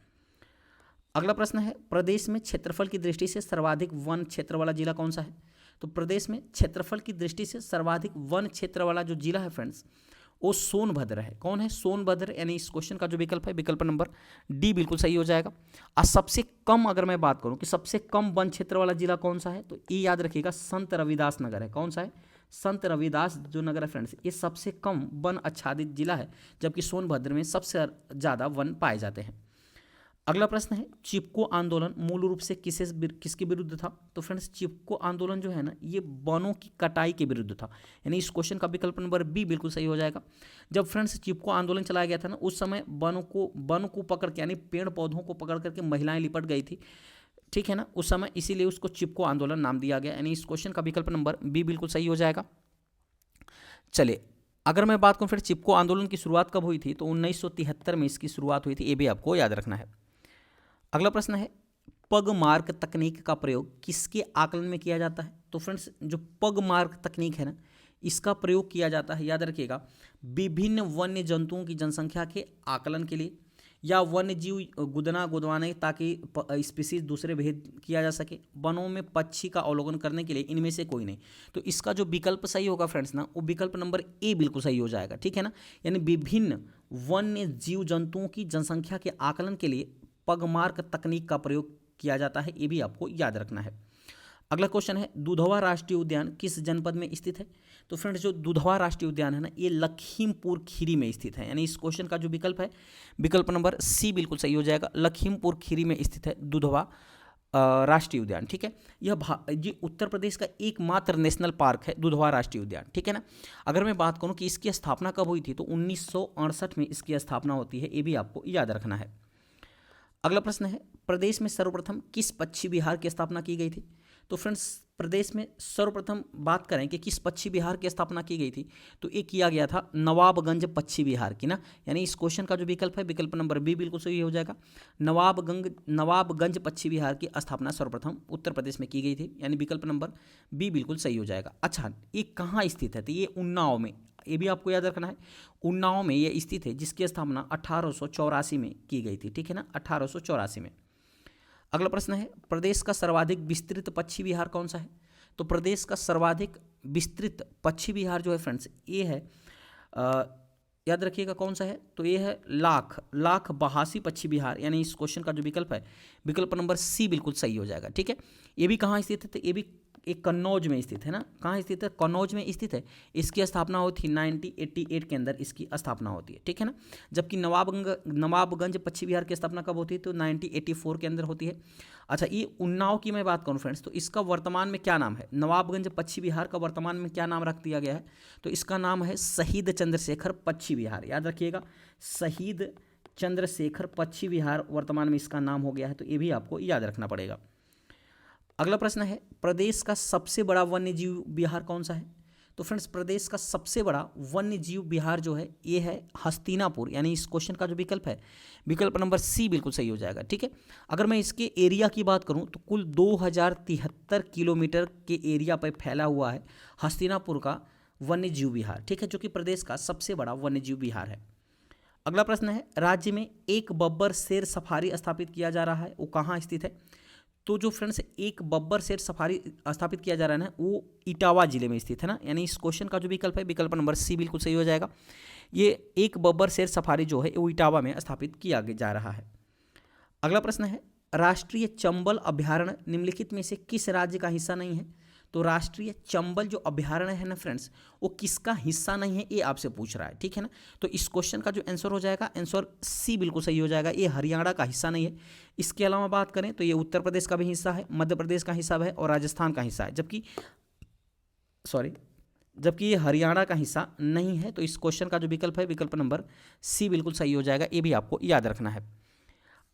अगला प्रश्न है, प्रदेश में क्षेत्रफल की दृष्टि से सर्वाधिक वन क्षेत्र वाला जिला कौन सा है? तो प्रदेश में क्षेत्रफल की दृष्टि से सर्वाधिक वन क्षेत्र वाला जो जिला है फ्रेंड्स, वो सोनभद्र है। कौन है? सोनभद्र, यानी इस क्वेश्चन का जो विकल्प है विकल्प नंबर डी बिल्कुल सही हो जाएगा। और सबसे कम, अगर मैं बात करूं कि सबसे कम वन क्षेत्र वाला जिला कौन सा है, तो ये याद रखिएगा संत रविदास नगर है। कौन सा है? संत रविदास जो नगर है फ्रेंड्स, ये सबसे कम वन आच्छादित जिला है, जबकि सोनभद्र में सबसे ज़्यादा वन पाए जाते हैं। अगला प्रश्न है, चिपको आंदोलन मूल रूप से किसके विरुद्ध था? तो फ्रेंड्स चिपको आंदोलन जो है ना, ये वनों की कटाई के विरुद्ध था, यानी इस क्वेश्चन का विकल्प नंबर बी बिल्कुल सही हो जाएगा। जब फ्रेंड्स चिपको आंदोलन चलाया गया था ना, उस समय वन को पकड़ के, यानी पेड़ पौधों को पकड़ करके महिलाएं लिपट गई थी, ठीक है ना, उस समय, इसीलिए उसको चिपको आंदोलन नाम दिया गया, यानी इस क्वेश्चन का विकल्प नंबर बी बिल्कुल सही हो जाएगा। चलिए अगर मैं बात करूँ फिर चिपको आंदोलन की शुरुआत कब हुई थी, तो 1973 में इसकी शुरुआत हुई थी, ये भी आपको याद रखना है। अगला प्रश्न है, पग मार्क तकनीक का प्रयोग किसके आकलन में किया जाता है? तो फ्रेंड्स जो पग मार्क तकनीक है ना, इसका प्रयोग किया जाता है, याद रखिएगा, विभिन्न वन्य जंतुओं की जनसंख्या के आकलन के लिए, या वन्य जीव गुदना गुदवाने ताकि स्पीसीज दूसरे भेद किया जा सके, वनों में पक्षी का अवलोकन करने के लिए, इनमें से कोई नहीं। तो इसका जो विकल्प सही होगा फ्रेंड्स ना, वो विकल्प नंबर ए बिल्कुल सही हो जाएगा, ठीक है ना। यानी विभिन्न वन्य जीव जंतुओं की जनसंख्या के आकलन के लिए पगमार्क तकनीक का प्रयोग किया जाता है, ये भी आपको याद रखना है। अगला क्वेश्चन है, दुधवा राष्ट्रीय उद्यान किस जनपद में स्थित है? तो फ्रेंड्स जो दुधवा राष्ट्रीय उद्यान है ना, ये लखीमपुर खीरी में स्थित है, यानी इस क्वेश्चन का जो विकल्प है विकल्प नंबर सी बिल्कुल सही हो जाएगा। लखीमपुर खीरी में स्थित है दुधवा राष्ट्रीय उद्यान, ठीक है। ये उत्तर प्रदेश का एकमात्र नेशनल पार्क है दुधवा राष्ट्रीय उद्यान, ठीक है ना। अगर मैं बात करूँ कि इसकी स्थापना कब हुई थी, तो 1968 में इसकी स्थापना होती है, ये भी आपको याद रखना है। अगला प्रश्न है, प्रदेश में सर्वप्रथम किस पक्षी विहार की स्थापना की गई थी? तो फ्रेंड्स प्रदेश में सर्वप्रथम बात करें कि किस पक्षी विहार की स्थापना की गई थी, तो ये किया गया था नवाबगंज पक्षी विहार की ना, यानी इस क्वेश्चन का जो विकल्प है विकल्प नंबर बी बिल्कुल सही हो जाएगा। नवाबगंज पक्षी विहार की स्थापना सर्वप्रथम उत्तर प्रदेश में की गई थी, यानी विकल्प नंबर बी बिल्कुल सही हो जाएगा। अच्छा, ये कहाँ स्थित है? तो ये उन्नाव में, ये भी आपको याद रखना है, उन्नाव में ये स्थित है, जिसकी स्थापना 1884 में की गई थी, ठीक है ना, 1884 में। अगला प्रश्न है, प्रदेश का सर्वाधिक विस्तृत पक्षी विहार कौन सा है? तो प्रदेश का सर्वाधिक विस्तृत पक्षी विहार जो है फ्रेंड्स, ये है याद रखिएगा कौन सा है, तो ये है लाख बहासी पक्षी विहार, यानी इस क्वेश्चन का जो विकल्प है विकल्प नंबर सी बिल्कुल सही हो जाएगा, ठीक है। ये भी कहाँ स्थित है? तो ये भी एक कन्नौज में स्थित है ना। कहाँ स्थित है? कन्नौज में स्थित है। इसकी स्थापना होती है 1988 के अंदर इसकी स्थापना होती है, ठीक है ना। जबकि नवाबगंज पक्षी विहार की स्थापना कब होती है? तो 1984 के अंदर होती है। अच्छा, ये उन्नाव की मैं बात करूँ फ्रेंड्स, तो इसका वर्तमान में क्या नाम है? नवाबगंज पक्षी विहार का वर्तमान में क्या नाम रख दिया गया है? तो इसका नाम है शहीद चंद्रशेखर पक्षी विहार, याद रखिएगा, शहीद चंद्रशेखर पक्षी विहार वर्तमान में इसका नाम हो गया है, तो ये भी आपको याद रखना पड़ेगा। अगला प्रश्न है, प्रदेश का सबसे बड़ा वन्य जीव विहार कौन सा है? तो फ्रेंड्स प्रदेश का सबसे बड़ा वन्य जीव विहार जो है ये है हस्तिनापुर, यानी इस क्वेश्चन का जो विकल्प है विकल्प नंबर सी बिल्कुल सही हो जाएगा, ठीक है। अगर मैं इसके एरिया की बात करूं तो कुल 2073 किलोमीटर के एरिया पर फैला हुआ है हस्तिनापुर का वन्य जीव विहार, ठीक है, जो कि प्रदेश का सबसे बड़ा वन्य जीव विहार है। अगला प्रश्न है, राज्य में एक बब्बर शेर सफारी स्थापित किया जा रहा है, वो कहाँ स्थित है? तो जो फ्रेंड्स एक बब्बर शेर सफारी स्थापित किया जा रहा है ना, वो इटावा जिले में स्थित है ना, यानी इस क्वेश्चन का जो विकल्प है विकल्प नंबर सी बिल्कुल सही हो जाएगा। ये एक बब्बर शेर सफारी जो है वो इटावा में स्थापित किया जा रहा है। अगला प्रश्न है, राष्ट्रीय चंबल अभ्यारण्य निम्नलिखित में से किस राज्य का हिस्सा नहीं है? तो राष्ट्रीय चंबल जो अभ्यारण्य है ना फ्रेंड्स, वो किसका हिस्सा नहीं है, ये आपसे पूछ रहा है, ठीक है ना। तो इस क्वेश्चन का जो आंसर हो जाएगा, आंसर सी बिल्कुल सही हो जाएगा, ये हरियाणा का हिस्सा नहीं है। इसके अलावा बात करें तो ये उत्तर प्रदेश का भी हिस्सा है, मध्य प्रदेश का हिस्सा है और राजस्थान का हिस्सा है, जबकि ये हरियाणा का हिस्सा नहीं है। तो इस क्वेश्चन का जो विकल्प है विकल्प नंबर सी बिल्कुल सही हो जाएगा, ये भी आपको याद रखना है।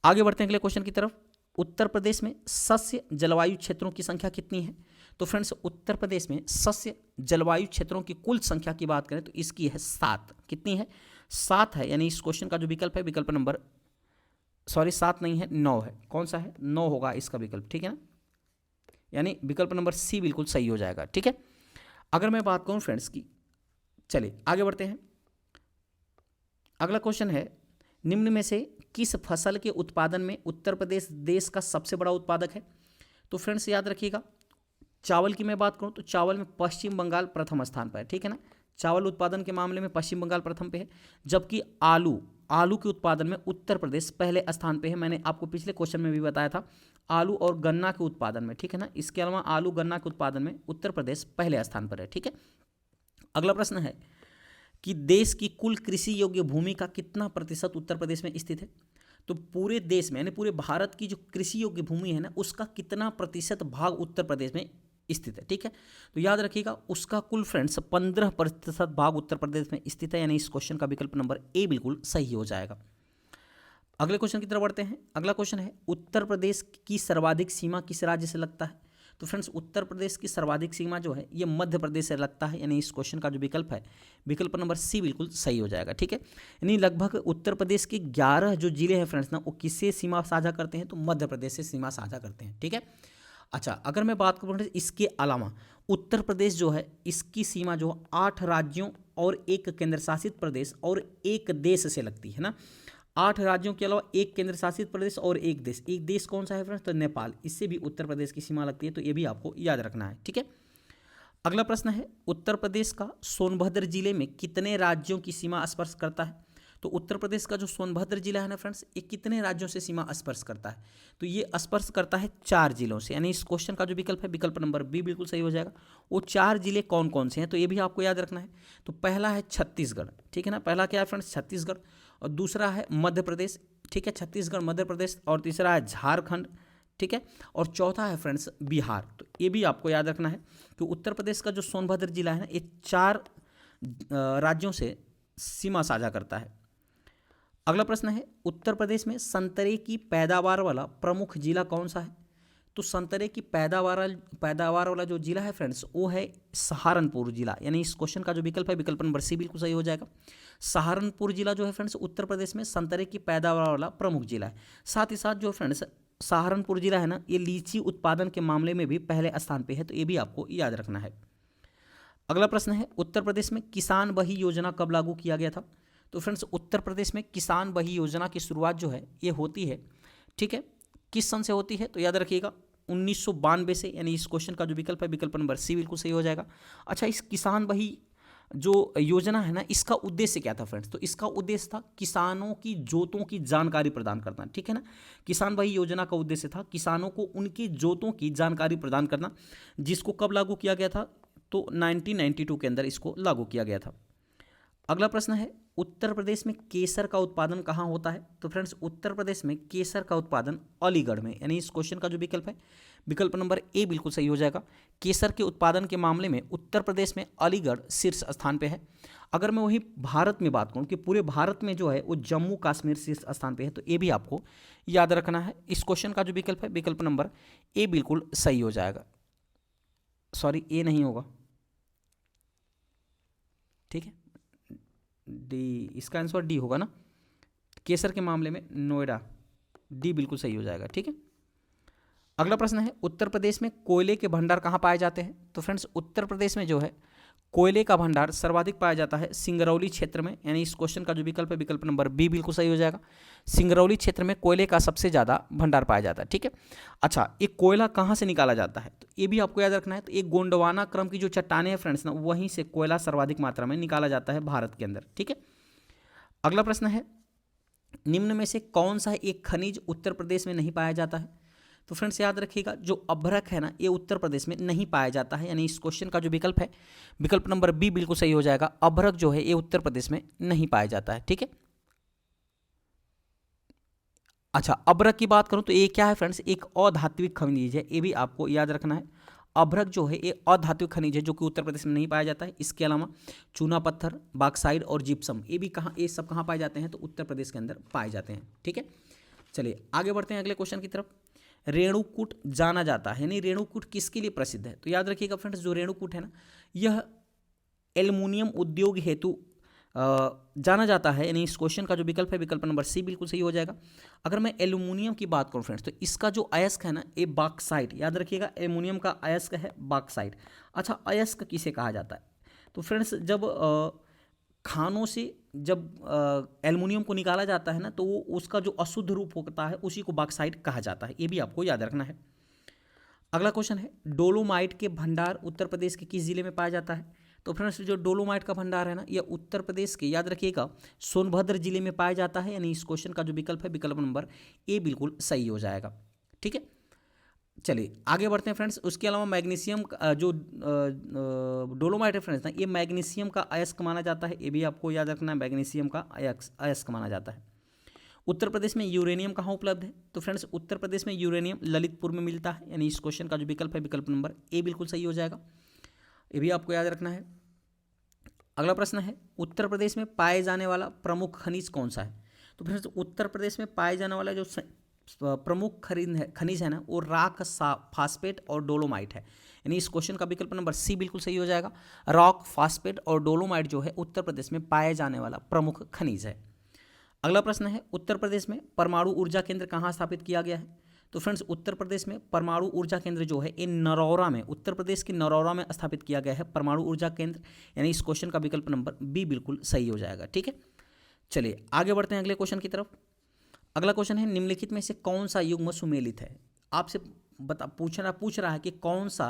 आगे बढ़ते हैं अगले क्वेश्चन की तरफ। उत्तर प्रदेश में सस्य जलवायु क्षेत्रों की संख्या कितनी है? तो फ्रेंड्स उत्तर प्रदेश में सस्य जलवायु क्षेत्रों की कुल संख्या की बात करें तो इसकी है 7। कितनी है? 7 है, यानी इस क्वेश्चन का जो विकल्प है विकल्प नंबर 7 नहीं है, 9 है। कौन सा है? 9 होगा इसका विकल्प, ठीक है ना, यानी विकल्प नंबर सी बिल्कुल सही हो जाएगा, ठीक है। अगर मैं बात करूं फ्रेंड्स की, चलिए आगे बढ़ते हैं। अगला क्वेश्चन है, निम्न में से किस फसल के उत्पादन में उत्तर प्रदेश देश का सबसे बड़ा उत्पादक है? तो फ्रेंड्स याद रखिएगा, चावल की मैं बात करूं तो चावल में पश्चिम बंगाल प्रथम स्थान पर है, ठीक है ना। चावल उत्पादन के मामले में पश्चिम बंगाल प्रथम पे है, जबकि आलू के उत्पादन में उत्तर प्रदेश पहले स्थान पे है। मैंने आपको पिछले क्वेश्चन में भी बताया था, आलू और गन्ना के उत्पादन में, ठीक है ना। इसके अलावा आलू गन्ना के उत्पादन में उत्तर प्रदेश पहले स्थान पर है, ठीक है। अगला प्रश्न है कि देश की कुल कृषि योग्य भूमि का कितना प्रतिशत उत्तर प्रदेश में स्थित है? तो पूरे देश में यानी पूरे भारत की जो कृषि योग्य भूमि है ना, उसका कितना प्रतिशत भाग उत्तर प्रदेश में स्थित है, ठीक है। तो याद रखिएगा, उसका कुल फ्रेंड्स 15% भाग उत्तर प्रदेश में स्थित है, यानी इस क्वेश्चन का विकल्प नंबर ए बिल्कुल सही हो जाएगा। अगले क्वेश्चन की तरफ बढ़ते हैं। अगला क्वेश्चन है, उत्तर प्रदेश की सर्वाधिक सीमा किस राज्य से लगता है? तो फ्रेंड्स उत्तर प्रदेश की सर्वाधिक सीमा जो है ये मध्य प्रदेश से लगता है, यानी इस क्वेश्चन का जो विकल्प है विकल्प नंबर सी बिल्कुल सही हो जाएगा, ठीक है। यानी लगभग उत्तर प्रदेश के 11 जो जिले हैं फ्रेंड्स ना, वो किससे सीमा साझा करते हैं? तो मध्य प्रदेश से सीमा साझा करते हैं, ठीक है। अच्छा, अगर मैं बात करूँ इसके अलावा उत्तर प्रदेश जो है इसकी सीमा जो 8 राज्यों और एक केंद्र शासित प्रदेश और एक देश से लगती है ना। 8 राज्यों के अलावा एक केंद्र शासित प्रदेश और एक देश कौन सा है फ्रेंड्स? तो नेपाल, इससे भी उत्तर प्रदेश की सीमा लगती है, तो ये भी आपको याद रखना है, ठीक है। अगला प्रश्न है, उत्तर प्रदेश का सोनभद्र जिले में कितने राज्यों की सीमा स्पर्श करता है? तो उत्तर प्रदेश का जो सोनभद्र जिला है ना फ्रेंड्स, ये कितने राज्यों से सीमा स्पर्श करता है? तो ये स्पर्श करता है 4 जिलों से, यानी इस क्वेश्चन का जो विकल्प है विकल्प नंबर बी बिल्कुल सही हो जाएगा। वो 4 जिले कौन कौन से हैं? तो ये भी आपको याद रखना है। तो पहला है छत्तीसगढ़, ठीक है ना, पहला क्या है फ्रेंड्स? छत्तीसगढ़। और दूसरा है मध्य प्रदेश, ठीक है, छत्तीसगढ़ मध्य प्रदेश। और तीसरा है झारखंड, ठीक है। और चौथा है फ्रेंड्स बिहार। तो ये भी आपको याद रखना है कि उत्तर प्रदेश का जो सोनभद्र जिला है ना, ये 4 राज्यों से सीमा साझा करता है। अगला प्रश्न है, उत्तर प्रदेश में संतरे की पैदावार वाला प्रमुख जिला कौन सा है? तो संतरे की पैदावार वाला जो जिला है फ्रेंड्स, वो है सहारनपुर जिला, यानी इस क्वेश्चन का जो विकल्प है विकल्प नंबर सी बिल्कुल सही हो जाएगा। सहारनपुर जिला जो है फ्रेंड्स उत्तर प्रदेश में संतरे की पैदावार वाला प्रमुख जिला है। साथ ही साथ जो फ्रेंड्स सहारनपुर जिला है ना, ये लीची उत्पादन के मामले में भी पहले स्थान पे है, तो ये भी आपको याद रखना है। अगला प्रश्न है, उत्तर प्रदेश में किसान बही योजना कब लागू किया गया था? तो फ्रेंड्स उत्तर प्रदेश में किसान बही योजना की शुरुआत जो है ये होती है, ठीक है, किस सन से होती है? तो याद रखिएगा 1992 से, यानी इस क्वेश्चन का जो विकल्प है विकल्प नंबर सी बिल्कुल सही हो जाएगा। अच्छा, इस किसान बही जो योजना है ना, इसका उद्देश्य क्या था फ्रेंड्स? तो इसका उद्देश्य था किसानों की जोतों की जानकारी प्रदान करना, ठीक है ना। किसान बही योजना का उद्देश्य था किसानों को उनकी जोतों की जानकारी प्रदान करना, जिसको कब लागू किया गया था? तो 1992 के अंदर इसको लागू किया गया था। अगला प्रश्न है, उत्तर प्रदेश में केसर का उत्पादन कहाँ होता है? तो फ्रेंड्स उत्तर प्रदेश में केसर का उत्पादन अलीगढ़ में, यानी इस क्वेश्चन का जो विकल्प है विकल्प नंबर ए बिल्कुल सही हो जाएगा। केसर के उत्पादन के मामले में उत्तर प्रदेश में अलीगढ़ शीर्ष स्थान पे है। अगर मैं वही भारत में बात करूँ कि पूरे भारत में जो है वो जम्मू कश्मीर शीर्ष स्थान पे है, तो ये भी आपको याद रखना है। इस क्वेश्चन का जो विकल्प है विकल्प नंबर ए बिल्कुल सही हो जाएगा, ए नहीं होगा, ठीक है, डी, इसका आंसर डी होगा ना। केसर के मामले में नोएडा, डी बिल्कुल सही हो जाएगा, ठीक है। अगला प्रश्न है, उत्तर प्रदेश में कोयले के भंडार कहाँ पाए जाते हैं? तो फ्रेंड्स उत्तर प्रदेश में जो है कोयले का भंडार सर्वाधिक पाया जाता है सिंगरौली क्षेत्र में, यानी इस क्वेश्चन का जो विकल्प है विकल्प नंबर बी बिल्कुल सही हो जाएगा। सिंगरौली क्षेत्र में कोयले का सबसे ज़्यादा भंडार पाया जाता है। ठीक है, अच्छा एक कोयला कहाँ से निकाला जाता है, तो ये भी आपको याद रखना है। तो एक गोंडवाना क्रम की जो चट्टानें हैं फ्रेंड्स ना, वहीं से कोयला सर्वाधिक मात्रा में निकाला जाता है भारत के अंदर। ठीक है, अगला प्रश्न है निम्न में से कौन सा एक खनिज उत्तर प्रदेश में नहीं पाया जाता है। तो फ्रेंड्स याद रखिएगा जो अभ्रक है ना, ये उत्तर प्रदेश में नहीं पाया जाता है, यानी इस क्वेश्चन का जो विकल्प है विकल्प नंबर बी बिल्कुल सही हो जाएगा। अभ्रक जो है ये उत्तर प्रदेश में नहीं पाया जाता है। ठीक है, अच्छा अभ्रक की बात करूं तो ये क्या है फ्रेंड्स, एक अधात्विक खनिज है, ये भी आपको याद रखना है। अभ्रक जो है ये अधात्विक खनिज है जो कि उत्तर प्रदेश में नहीं पाया जाता है। इसके अलावा चूना पत्थर, बॉक्साइट और जिप्सम, ये भी कहाँ, ये सब कहाँ पाए जाते हैं, तो उत्तर प्रदेश के अंदर पाए जाते हैं। ठीक है, चलिए आगे बढ़ते हैं अगले क्वेश्चन की तरफ। रेणुकूट जाना जाता है, यानी रेणुकूट किसके लिए प्रसिद्ध है, तो याद रखिएगा फ्रेंड्स जो रेणुकूट है ना, यह एल्युमिनियम उद्योग हेतु जाना जाता है, यानी इस क्वेश्चन का जो विकल्प है विकल्प नंबर सी बिल्कुल सही हो जाएगा। अगर मैं एल्युमिनियम की बात करूं फ्रेंड्स, तो इसका जो अयस्क है ना, ये बॉक्साइट, याद रखिएगा एल्युमिनियम का अयस्क है बॉक्साइट। अच्छा अयस्क किसे कहा जाता है, तो फ्रेंड्स जब खानों से जब एल्युमिनियम को निकाला जाता है ना, तो वो उसका जो अशुद्ध रूप होता है उसी को बॉक्साइट कहा जाता है, ये भी आपको याद रखना है। अगला क्वेश्चन है डोलोमाइट के भंडार उत्तर प्रदेश के किस जिले में पाया जाता है, तो फ्रेंड्स जो डोलोमाइट का भंडार है ना, यह उत्तर प्रदेश के, याद रखिएगा सोनभद्र जिले में पाया जाता है, यानी इस क्वेश्चन का जो विकल्प है विकल्प नंबर ए बिल्कुल सही हो जाएगा। ठीक है, चलिए आगे बढ़ते हैं फ्रेंड्स। उसके अलावा मैग्नीशियम जो डोलोमाइट है फ्रेंड्स ना, ये मैग्नीशियम का अयस्क माना जाता है, ये भी आपको याद रखना है, मैग्नीशियम का अयस्क माना जाता है। उत्तर प्रदेश में यूरेनियम कहाँ उपलब्ध है, तो फ्रेंड्स उत्तर प्रदेश में यूरेनियम ललितपुर में मिलता है, यानी इस क्वेश्चन का जो विकल्प है विकल्प नंबर ए बिल्कुल सही हो जाएगा, ये भी आपको याद रखना है। अगला प्रश्न है उत्तर प्रदेश में पाए जाने वाला प्रमुख खनिज कौन सा है, तो फ्रेंड्स उत्तर प्रदेश में पाए जाने वाला जो प्रमुख खनिज है ना, वो रॉक, फास्फेट और डोलोमाइट है, यानी इस क्वेश्चन का विकल्प नंबर सी बिल्कुल सही हो जाएगा। रॉक, फास्फेट और डोलोमाइट जो है उत्तर प्रदेश में पाए जाने वाला प्रमुख खनिज है। अगला प्रश्न है उत्तर प्रदेश में परमाणु ऊर्जा केंद्र कहाँ स्थापित किया गया है, तो फ्रेंड्स उत्तर प्रदेश में परमाणु ऊर्जा केंद्र जो है ये नरौरा में, उत्तर प्रदेश के नरौरा में स्थापित किया गया है परमाणु ऊर्जा केंद्र, यानी इस क्वेश्चन का विकल्प नंबर बी बिल्कुल सही हो जाएगा। ठीक है, चलिए आगे बढ़ते हैं अगले क्वेश्चन की तरफ। अगला क्वेश्चन है निम्नलिखित में से कौन सा युग्म सुमेलित है, आपसे पूछ रहा है कि कौन सा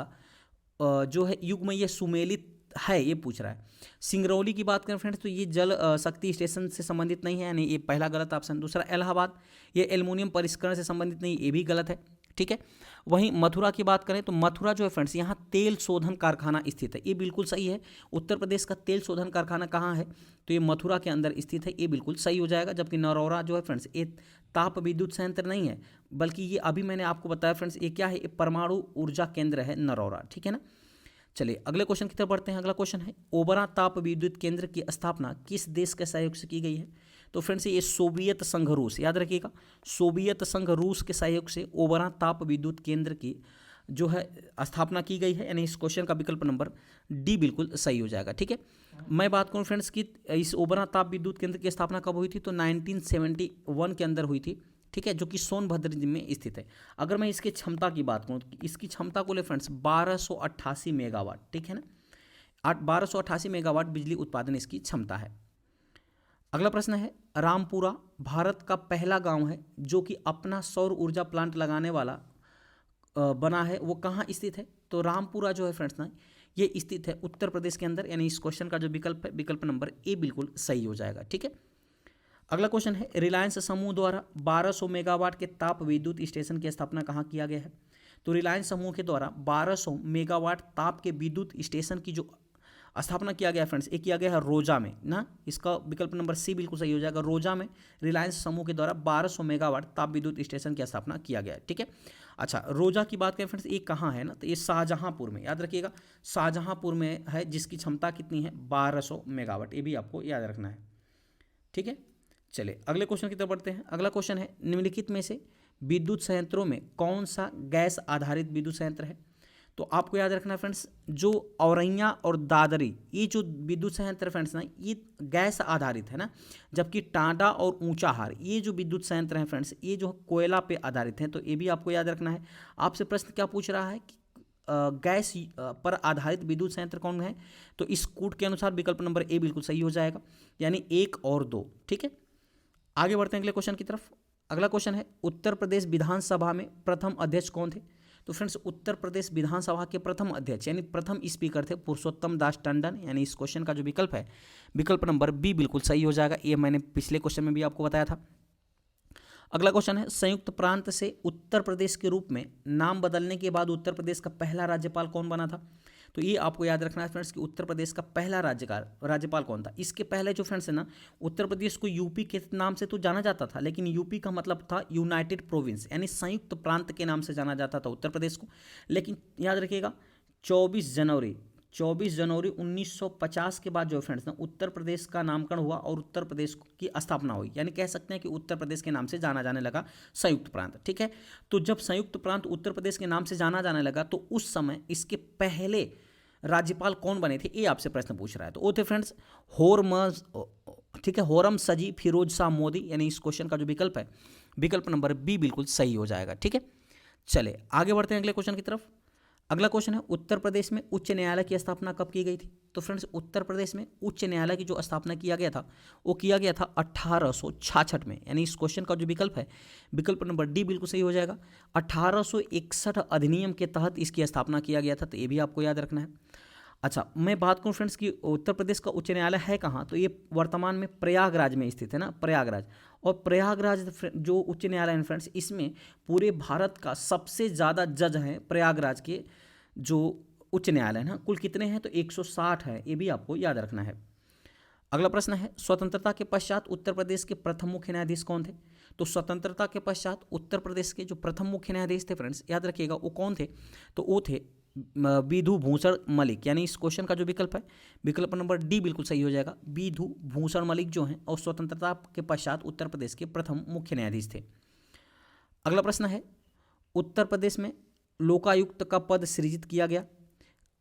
जो है युग्म ये सुमेलित है, ये पूछ रहा है। सिंगरौली की बात करें फ्रेंड्स तो ये जल शक्ति स्टेशन से संबंधित नहीं है, यानी ये पहला गलत ऑप्शन। दूसरा इलाहाबाद, ये एल्युमिनियम परिष्करण से संबंधित नहीं, ये भी गलत है। ठीक है, वहीं मथुरा की बात करें तो मथुरा जो है फ्रेंड्स यहाँ तेल शोधन कारखाना स्थित है, ये बिल्कुल सही है। उत्तर प्रदेश का तेल शोधन कारखाना कहाँ है, तो ये मथुरा के अंदर स्थित है, ये बिल्कुल सही हो जाएगा। जबकि नरौरा जो है फ्रेंड्स ये ताप विद्युत संयंत्र नहीं है, बल्कि ये अभी मैंने आपको बताया फ्रेंड्स ये क्या है, ये परमाणु ऊर्जा केंद्र है नरौरा। ठीक है ना, चलिए अगले क्वेश्चन की तरफ बढ़ते हैं। अगला क्वेश्चन है ओबरा ताप विद्युत केंद्र की स्थापना किस देश के सहयोग से की गई है, तो फ्रेंड्स ये सोवियत संघ रूस, याद रखिएगा सोवियत संघ रूस के सहयोग से ओबरा ताप विद्युत केंद्र की जो है स्थापना की गई है, यानी इस क्वेश्चन का विकल्प नंबर डी बिल्कुल सही हो जाएगा। ठीक है, मैं बात करूं फ्रेंड्स कि इस ओबरा ताप विद्युत केंद्र की स्थापना कब हुई थी, तो 1971 के अंदर हुई थी। ठीक है, जो कि सोनभद्र में स्थित है। अगर मैं इसकी क्षमता की बात करूं तो इसकी क्षमता को ले फ्रेंड्स 1288 मेगावाट। ठीक है ना, 1288 मेगावाट बिजली उत्पादन इसकी क्षमता है। अगला प्रश्न है रामपुरा भारत का पहला गांव है जो कि अपना सौर ऊर्जा प्लांट लगाने वाला बना है, वो कहाँ स्थित है, तो रामपुरा जो है फ्रेंड्स ना ये स्थित है उत्तर प्रदेश के अंदर, यानी इस क्वेश्चन का जो विकल्प है विकल्प नंबर ए बिल्कुल सही हो जाएगा। ठीक है, अगला क्वेश्चन है रिलायंस समूह द्वारा 1200 मेगावाट के ताप विद्युत स्टेशन की स्थापना कहाँ किया गया है, तो रिलायंस समूह के द्वारा 1200 मेगावाट ताप के विद्युत स्टेशन की जो स्थापना किया गया फ्रेंड्स ये किया गया है रोजा में ना, इसका विकल्प नंबर सी बिल्कुल सही हो जाएगा। रोजा में रिलायंस समूह के द्वारा 1200 मेगावाट ताप विद्युत स्टेशन की स्थापना किया गया है। ठीक है, अच्छा रोजा की बात करें फ्रेंड्स ये कहाँ है ना, तो ये शाहजहांपुर में, याद रखिएगा शाहजहांपुर में है, जिसकी क्षमता कितनी है 1200 मेगावाट, ये भी आपको याद रखना है। ठीक है, चलिए अगले क्वेश्चन की तरफ बढ़ते हैं। अगला क्वेश्चन है निम्नलिखित में से विद्युत संयंत्रों में कौन सा गैस आधारित विद्युत संयंत्र है, तो आपको याद रखना है फ्रेंड्स जो औरैया और दादरी ये जो विद्युत संयंत्र फ्रेंड्स ना ये गैस आधारित है ना, जबकि टांडा और ऊंचाहार ये जो विद्युत संयंत्र हैं फ्रेंड्स ये जो कोयला पे आधारित हैं, तो ये भी आपको याद रखना है। आपसे प्रश्न क्या पूछ रहा है कि गैस पर आधारित विद्युत संयंत्र कौन है? तो इस कूट के अनुसार विकल्प नंबर ए बिल्कुल सही हो जाएगा, यानी 1 और 2। ठीक है, आगे बढ़ते हैं अगले क्वेश्चन की तरफ। अगला क्वेश्चन है उत्तर प्रदेश विधानसभा में प्रथम अध्यक्ष कौन थे? तो फ्रेंड्स उत्तर प्रदेश विधानसभा के प्रथम अध्यक्ष यानी प्रथम स्पीकर थे पुरुषोत्तम दास टंडन, यानी इस क्वेश्चन का जो विकल्प है विकल्प नंबर बी बिल्कुल सही हो जाएगा। ये मैंने पिछले क्वेश्चन में भी आपको बताया था। अगला क्वेश्चन है संयुक्त प्रांत से उत्तर प्रदेश के रूप में नाम बदलने के बाद उत्तर प्रदेश का पहला राज्यपाल कौन बना था? तो ये आपको याद रखना है फ्रेंड्स कि उत्तर प्रदेश का पहला राज्यपाल कौन था। इसके पहले जो फ्रेंड्स है ना, उत्तर प्रदेश को यूपी के नाम से तो जाना जाता था, लेकिन यूपी का मतलब था यूनाइटेड प्रोविंस, यानी संयुक्त प्रांत के नाम से जाना जाता था उत्तर प्रदेश को। लेकिन याद रखिएगा 24 जनवरी 1950 के बाद जो फ्रेंड्स ना उत्तर प्रदेश का नामकरण हुआ और उत्तर प्रदेश की स्थापना हुई, यानी कह सकते हैं कि उत्तर प्रदेश के नाम से जाना जाने लगा संयुक्त प्रांत। ठीक है, तो जब संयुक्त प्रांत उत्तर प्रदेश के नाम से जाना जाने लगा तो उस समय इसके पहले राज्यपाल कौन बने थे, ये आपसे प्रश्न पूछ रहा है। तो वो थे फ्रेंड्स होरम सजी फिरोज शाह मोदी, यानी इस क्वेश्चन का जो विकल्प है विकल्प नंबर बी बिल्कुल सही हो जाएगा। ठीक है, चले आगे बढ़ते हैं अगले क्वेश्चन की तरफ। अगला क्वेश्चन है उत्तर प्रदेश में उच्च न्यायालय की स्थापना कब की गई थी? तो फ्रेंड्स उत्तर प्रदेश में उच्च न्यायालय की जो स्थापना किया गया था वो किया गया था 1866 में, यानी इस क्वेश्चन का जो विकल्प है विकल्प नंबर डी बिल्कुल सही हो जाएगा। 1861 अधिनियम के तहत इसकी स्थापना किया गया था, तो ये भी आपको याद रखना है। अच्छा, मैं बात करूं फ्रेंड्स कि उत्तर प्रदेश का उच्च न्यायालय है कहाँ, तो ये वर्तमान में प्रयागराज में स्थित है ना, प्रयागराज। और प्रयागराज जो उच्च न्यायालय है फ्रेंड्स, इसमें पूरे भारत का सबसे ज़्यादा जज हैं प्रयागराज के जो उच्च न्यायालय है ना। कुल कितने हैं? तो 160 है, ये भी आपको याद रखना है। अगला प्रश्न है स्वतंत्रता के पश्चात उत्तर प्रदेश के प्रथम मुख्य न्यायाधीश कौन थे? तो स्वतंत्रता के पश्चात उत्तर प्रदेश के जो प्रथम मुख्य न्यायाधीश थे फ्रेंड्स, याद रखिएगा वो कौन थे? तो वो थे विधु भूषण मलिक, यानी इस क्वेश्चन का जो विकल्प है विकल्प नंबर डी बिल्कुल सही हो जाएगा। विधु भूषण मलिक जो हैं और स्वतंत्रता के पश्चात उत्तर प्रदेश के प्रथम मुख्य न्यायाधीश थे। अगला प्रश्न है उत्तर प्रदेश में लोकायुक्त का पद सृजित किया गया।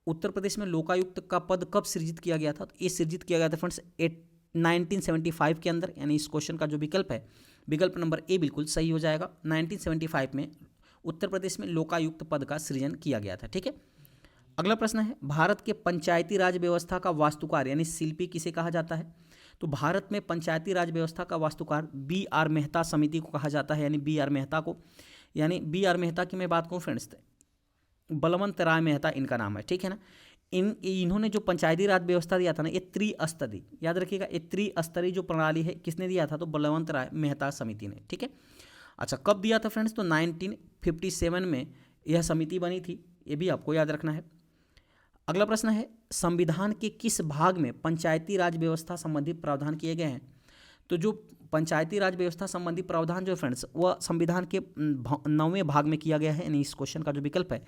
उत्तर प्रदेश में लोकायुक्त का पद कब सृजित किया गया था? तो ये सृजित किया गया था फ्रेंड्स 1975 के अंदर, यानी इस क्वेश्चन का जो विकल्प है विकल्प नंबर ए बिल्कुल सही हो जाएगा। 1975 में उत्तर प्रदेश में लोकायुक्त पद का सृजन किया गया था। ठीक है, अगला प्रश्न है भारत के पंचायती राज व्यवस्था का वास्तुकार यानी शिल्पी किसे कहा जाता है? तो भारत में पंचायती राज व्यवस्था का वास्तुकार BR मेहता समिति को कहा जाता है, यानी BR मेहता को। यानी BR मेहता की मैं बात करूँ फ्रेंड्स, बलवंत राय मेहता इनका नाम है। ठीक है ना, इन्होंने जो पंचायती राज व्यवस्था दिया था ना, ये त्रिस्तरीय, याद रखिएगा, ये त्रिस्तरीय जो प्रणाली है किसने दिया था? तो बलवंत राय मेहता समिति ने। ठीक है, अच्छा कब दिया था फ्रेंड्स? तो 1957 में यह समिति बनी थी, ये भी आपको याद रखना है। अगला प्रश्न है संविधान के किस भाग में पंचायती राज व्यवस्था संबंधी प्रावधान किए गए हैं? तो जो पंचायती राज व्यवस्था संबंधी प्रावधान जो फ्रेंड्स वह संविधान के 9वें भाग में किया गया है, यानी इस क्वेश्चन का जो विकल्प है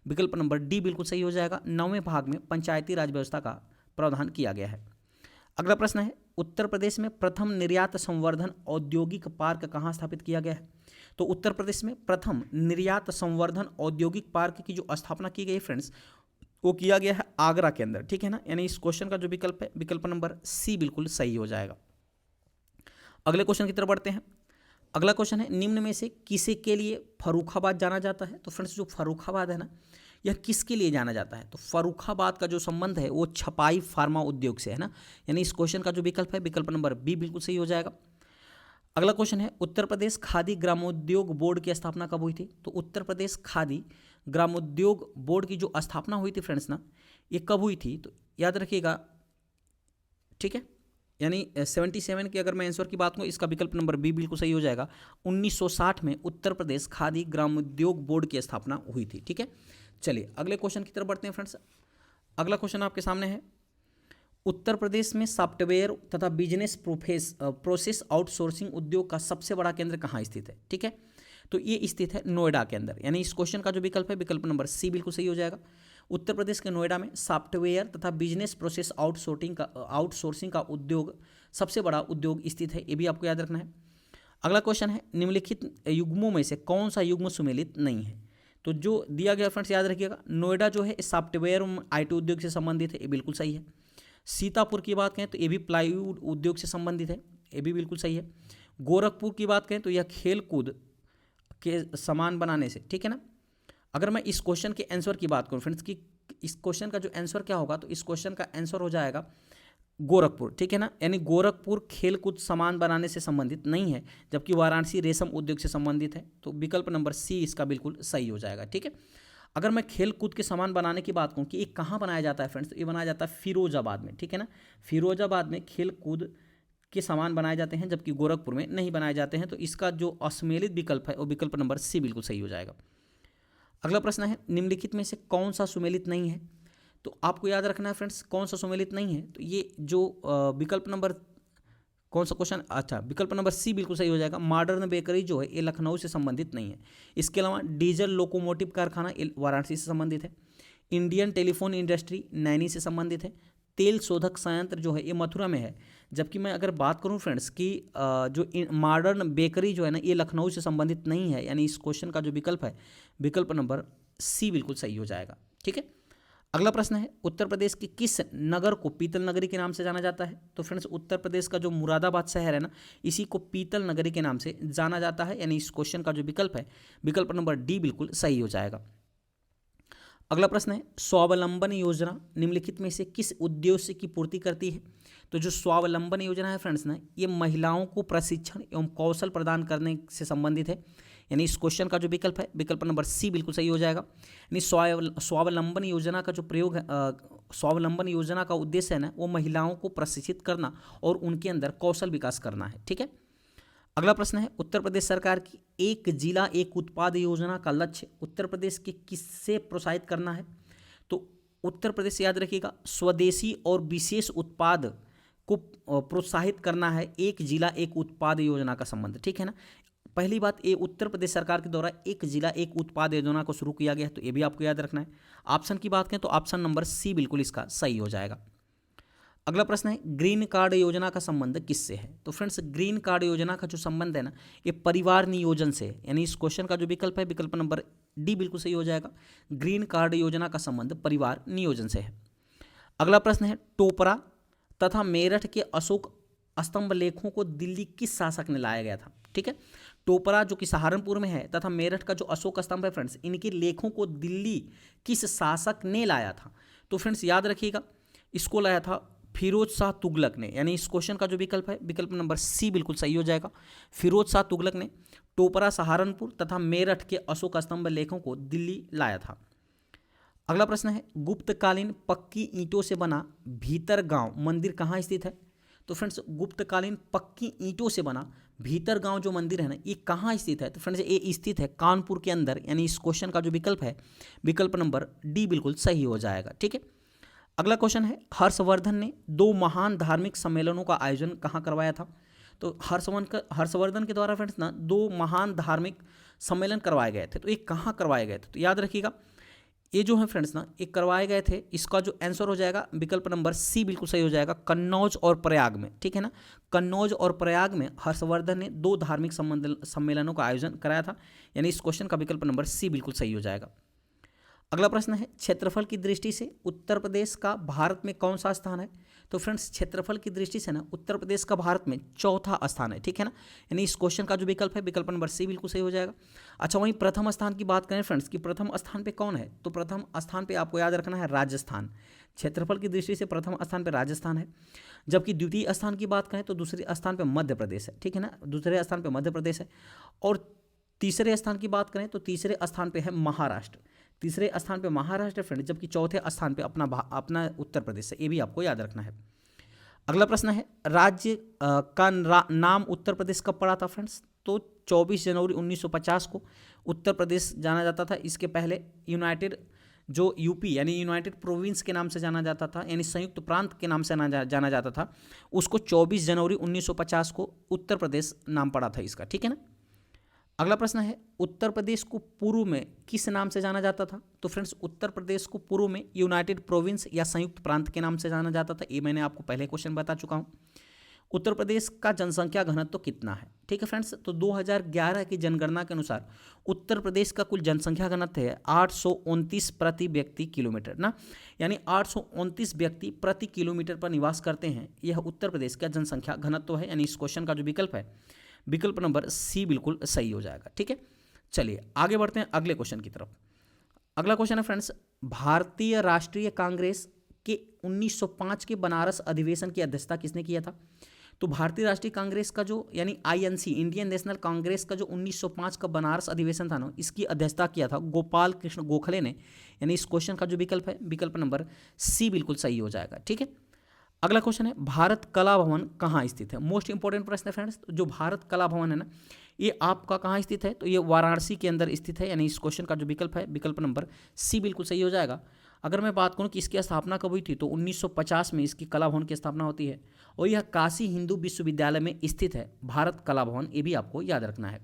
विकल्प नंबर डी बिल्कुल सही हो जाएगा। 9वें भाग में पंचायती राज व्यवस्था का प्रावधान किया गया है। अगला प्रश्न है उत्तर प्रदेश में प्रथम निर्यात संवर्धन औद्योगिक पार्क कहाँ स्थापित किया गया है? तो उत्तर प्रदेश में प्रथम निर्यात संवर्धन औद्योगिक पार्क की जो स्थापना की गई फ्रेंड्स वो किया गया है आगरा के अंदर। ठीक है ना, यानी इस क्वेश्चन का जो विकल्प है विकल्प नंबर सी बिल्कुल सही हो जाएगा। अगले क्वेश्चन की तरफ बढ़ते हैं। अगला क्वेश्चन है निम्न में से किसे के लिए फर्रुखाबाद जाना जाता है? तो फ्रेंड्स जो फर्रुखाबाद है ना, यह किसके लिए जाना जाता है? तो फर्रुखाबाद का जो संबंध है वो छपाई फार्मा उद्योग से है ना, यानी इस क्वेश्चन का जो विकल्प है विकल्प नंबर बी बिल्कुल सही हो जाएगा। अगला क्वेश्चन है उत्तर प्रदेश खादी ग्रामोद्योग बोर्ड की स्थापना कब हुई थी? तो उत्तर प्रदेश खादी ग्रामोद्योग बोर्ड की जो स्थापना हुई थी फ्रेंड्स ना, ये कब हुई थी? तो याद रखिएगा, ठीक है, यानी 77 की अगर मैं आंसर की बात करूँ इसका विकल्प नंबर बी बिल्कुल सही हो जाएगा। 1960 में उत्तर प्रदेश खादी ग्रामोद्योग बोर्ड की स्थापना हुई थी। ठीक है, चलिए अगले क्वेश्चन की तरफ बढ़ते हैं फ्रेंड्स। अगला क्वेश्चन आपके सामने है उत्तर प्रदेश में सॉफ्टवेयर तथा बिजनेस प्रोसेस आउटसोर्सिंग उद्योग का सबसे बड़ा केंद्र कहाँ स्थित है? ठीक है, तो ये स्थित है नोएडा के अंदर, यानी इस क्वेश्चन का जो विकल्प है विकल्प नंबर सी बिल्कुल सही हो जाएगा। उत्तर प्रदेश के नोएडा में सॉफ्टवेयर तथा बिजनेस प्रोसेस आउटसोर्सिंग का उद्योग सबसे बड़ा उद्योग स्थित है, ये भी आपको याद रखना है। अगला क्वेश्चन है निम्नलिखित युग्मों में से कौन सा युग्म सुमेलित नहीं है? तो जो दिया गया फ्रेंड्स याद रखिएगा, नोएडा जो है सॉफ्टवेयर IT उद्योग से संबंधित है, ये बिल्कुल सही है। सीतापुर की बात करें तो ये भी प्लाईवुड उद्योग से संबंधित है, ये भी बिल्कुल सही है। गोरखपुर की बात करें तो यह खेल कूद के सामान बनाने से, ठीक है ना। अगर मैं इस क्वेश्चन के आंसर की बात करूं फ्रेंड्स कि इस क्वेश्चन का जो आंसर क्या होगा, तो इस क्वेश्चन का आंसर हो जाएगा गोरखपुर, ठीक है ना। यानी गोरखपुर खेल कूद सामान बनाने से संबंधित नहीं है, जबकि वाराणसी रेशम उद्योग से संबंधित है। तो विकल्प नंबर सी इसका बिल्कुल सही हो जाएगा, ठीक है। अगर मैं खेल कूद के सामान बनाने की बात करूं कि ये कहाँ बनाया जाता है फ्रेंड्स, तो ये बनाया जाता है फिरोजाबाद में, ठीक है ना। फिरोजाबाद में खेल कूद के सामान बनाए जाते हैं, जबकि गोरखपुर में नहीं बनाए जाते हैं। तो इसका जो असम्मिलित विकल्प है वो विकल्प नंबर सी बिल्कुल सही हो जाएगा। अगला प्रश्न है, निम्नलिखित में से कौन सा सुमेलित नहीं है। तो आपको याद रखना है फ्रेंड्स, कौन सा सुमेलित नहीं है। तो ये जो विकल्प नंबर कौन सा क्वेश्चन, अच्छा विकल्प नंबर सी बिल्कुल सही हो जाएगा। मॉडर्न बेकरी जो है ये लखनऊ से संबंधित नहीं है। इसके अलावा डीजल लोकोमोटिव कारखाना ये वाराणसी से संबंधित है। इंडियन टेलीफोन इंडस्ट्री नैनी से संबंधित है। तेल शोधक संयंत्र जो है ये मथुरा में है। जबकि मैं अगर बात करूं फ्रेंड्स कि जो मॉडर्न बेकरी जो है ना ये लखनऊ से संबंधित नहीं है, यानी इस क्वेश्चन का जो विकल्प है विकल्प नंबर सी बिल्कुल सही हो जाएगा, ठीक है। अगला प्रश्न है, उत्तर प्रदेश के किस नगर को पीतल नगरी के नाम से जाना जाता है। तो फ्रेंड्स उत्तर प्रदेश का जो मुरादाबाद शहर है ना, इसी को पीतल नगरी के नाम से जाना जाता है, यानी इस क्वेश्चन का जो विकल्प है विकल्प नंबर डी बिल्कुल सही हो जाएगा। अगला प्रश्न है, स्वावलंबन योजना निम्नलिखित में से किस उद्देश्य की पूर्ति करती है। तो जो स्वावलंबन योजना है फ्रेंड्स ना, ये महिलाओं को प्रशिक्षण एवं कौशल प्रदान करने से संबंधित है, यानी इस क्वेश्चन का जो विकल्प है विकल्प नंबर सी बिल्कुल सही हो जाएगा। यानी स्वावलंबन योजना का जो प्रयोग है, स्वावलंबन योजना का उद्देश्य है ना वो महिलाओं को प्रशिक्षित करना और उनके अंदर कौशल विकास करना है, ठीक है। अगला प्रश्न है, उत्तर प्रदेश सरकार की एक जिला एक उत्पाद योजना का लक्ष्य उत्तर प्रदेश के किससे प्रोत्साहित करना है। तो उत्तर प्रदेश याद रखिएगा स्वदेशी और विशेष उत्पाद को प्रोत्साहित करना है, एक जिला एक उत्पाद योजना का संबंध, ठीक है ना। पहली बात, ये उत्तर प्रदेश सरकार के द्वारा एक जिला एक उत्पाद योजना को शुरू किया गया है, तो ये भी आपको याद रखना है। ऑप्शन की बात करें तो ऑप्शन नंबर सी बिल्कुल इसका सही हो जाएगा। अगला प्रश्न है, ग्रीन कार्ड योजना का संबंध किससे है। तो फ्रेंड्स ग्रीन कार्ड योजना का जो संबंध है ना ये परिवार नियोजन से है, यानी इस क्वेश्चन का जो विकल्प है विकल्प नंबर डी बिल्कुल सही हो जाएगा। ग्रीन कार्ड योजना का संबंध परिवार नियोजन से है। अगला प्रश्न है, टोपरा तथा मेरठ के अशोक स्तंभ लेखों को दिल्ली किस शासक ने लाया गया था, ठीक है। टोपरा जो कि सहारनपुर में है तथा मेरठ का जो अशोक स्तंभ है फ्रेंड्स, इनके लेखों को दिल्ली किस शासक ने लाया था। तो फ्रेंड्स याद रखिएगा इसको लाया था फिरोज शाह तुगलक ने, यानी इस क्वेश्चन का जो विकल्प है विकल्प नंबर सी बिल्कुल सही हो जाएगा। फिरोज शाह तुगलक ने टोपरा सहारनपुर तथा मेरठ के अशोक स्तंभ लेखों को दिल्ली लाया था। अगला प्रश्न है, गुप्तकालीन पक्की ईंटों से बना भीतर गांव मंदिर कहाँ स्थित है। तो फ्रेंड्स गुप्तकालीन पक्की ईंटों से बना भीतर गांव जो मंदिर है ना ये कहाँ स्थित है। तो फ्रेंड्स ये स्थित है कानपुर के अंदर, यानी इस क्वेश्चन का जो विकल्प है विकल्प नंबर डी बिल्कुल सही हो जाएगा, ठीक है। अगला क्वेश्चन है, हर्षवर्धन ने 2 महान धार्मिक सम्मेलनों का आयोजन कहाँ करवाया था। तो हर्षवर्धन के द्वारा फ्रेंड्स ना 2 महान धार्मिक सम्मेलन करवाए गए थे, तो ये कहाँ करवाए गए थे। तो याद रखिएगा ये जो है फ्रेंड्स ना ये करवाए गए थे, इसका जो आंसर हो जाएगा विकल्प नंबर सी बिल्कुल सही हो जाएगा, कन्नौज और प्रयाग में, ठीक है ना। कन्नौज और प्रयाग में हर्षवर्धन ने 2 धार्मिक सम्मेलनों का आयोजन कराया था, यानी इस क्वेश्चन का विकल्प नंबर सी बिल्कुल सही हो जाएगा। अगला प्रश्न है, क्षेत्रफल की दृष्टि से उत्तर प्रदेश का भारत में कौन सा स्थान है। तो फ्रेंड्स क्षेत्रफल की दृष्टि से ना उत्तर प्रदेश का भारत में चौथा स्थान है, ठीक है ना। यानी इस क्वेश्चन का जो विकल्प है विकल्प नंबर सी बिल्कुल सही हो जाएगा। अच्छा वहीं प्रथम स्थान की बात करें फ्रेंड्स कि प्रथम स्थान पे कौन है, तो प्रथम स्थान पे आपको याद रखना है राजस्थान। क्षेत्रफल की दृष्टि से प्रथम स्थान पे राजस्थान है, जबकि द्वितीय स्थान की बात करें तो दूसरे स्थान पे मध्य प्रदेश है, ठीक है ना। दूसरे स्थान पे मध्य प्रदेश है और तीसरे स्थान की बात करें तो तीसरे स्थान पे है महाराष्ट्र। तीसरे स्थान पे महाराष्ट्र फ्रेंड, जबकि चौथे स्थान पे अपना उत्तर प्रदेश है, ये भी आपको याद रखना है। अगला प्रश्न है, राज्य का नाम उत्तर प्रदेश कब पड़ा था फ्रेंड्स। तो 24 जनवरी 1950 को उत्तर प्रदेश जाना जाता था। इसके पहले यूनाइटेड जो यूपी यानी यूनाइटेड प्रोविंस के नाम से जाना जाता था, यानी संयुक्त प्रांत के नाम से जाना जाता था, उसको 24 जनवरी 1950 को उत्तर प्रदेश नाम पड़ा था इसका, ठीक है ना। अगला प्रश्न है, उत्तर प्रदेश को पूर्व में किस नाम से जाना जाता था। तो फ्रेंड्स उत्तर प्रदेश को पूर्व में यूनाइटेड प्रोविंस या संयुक्त प्रांत के नाम से जाना जाता था, ये मैंने आपको पहले क्वेश्चन बता चुका हूँ। उत्तर प्रदेश का जनसंख्या घनत्व तो कितना है, ठीक है फ्रेंड्स। तो 2011 की जनगणना के अनुसार उत्तर प्रदेश का कुल जनसंख्या घनत्व है 829 प्रति व्यक्ति किलोमीटर ना, यानी 829 व्यक्ति प्रति किलोमीटर पर निवास करते हैं, यह उत्तर प्रदेश का जनसंख्या घनत्व है, यानी इस क्वेश्चन का जो विकल्प है विकल्प नंबर सी बिल्कुल सही हो जाएगा, ठीक है। चलिए आगे बढ़ते हैं अगले क्वेश्चन की तरफ। अगला क्वेश्चन है फ्रेंड्स, भारतीय राष्ट्रीय कांग्रेस के 1905 के बनारस अधिवेशन की अध्यक्षता किसने किया था? तो भारतीय राष्ट्रीय कांग्रेस का जो यानी आईएनसी, इंडियन नेशनल कांग्रेस का जो 1905 का बनारस अधिवेशन था ना, इसकी अध्यक्षता किया था गोपाल कृष्ण गोखले ने। यानी इस क्वेश्चन का जो विकल्प है, विकल्प नंबर सी बिल्कुल सही हो जाएगा। ठीक है, अगला क्वेश्चन है, भारत कला भवन कहाँ स्थित है? मोस्ट इंपॉर्टेंट प्रश्न है फ्रेंड्स। जो भारत कला भवन है ना, ये आपका कहाँ स्थित है? तो ये वाराणसी के अंदर स्थित है। यानी इस क्वेश्चन का जो विकल्प है, विकल्प नंबर सी बिल्कुल सही हो जाएगा। अगर मैं बात करूं कि इसकी स्थापना कब हुई थी, तो 1950 में इसकी कला भवन की स्थापना होती है और यह काशी हिंदू विश्वविद्यालय में स्थित है, भारत कला भवन। ये भी आपको याद रखना है।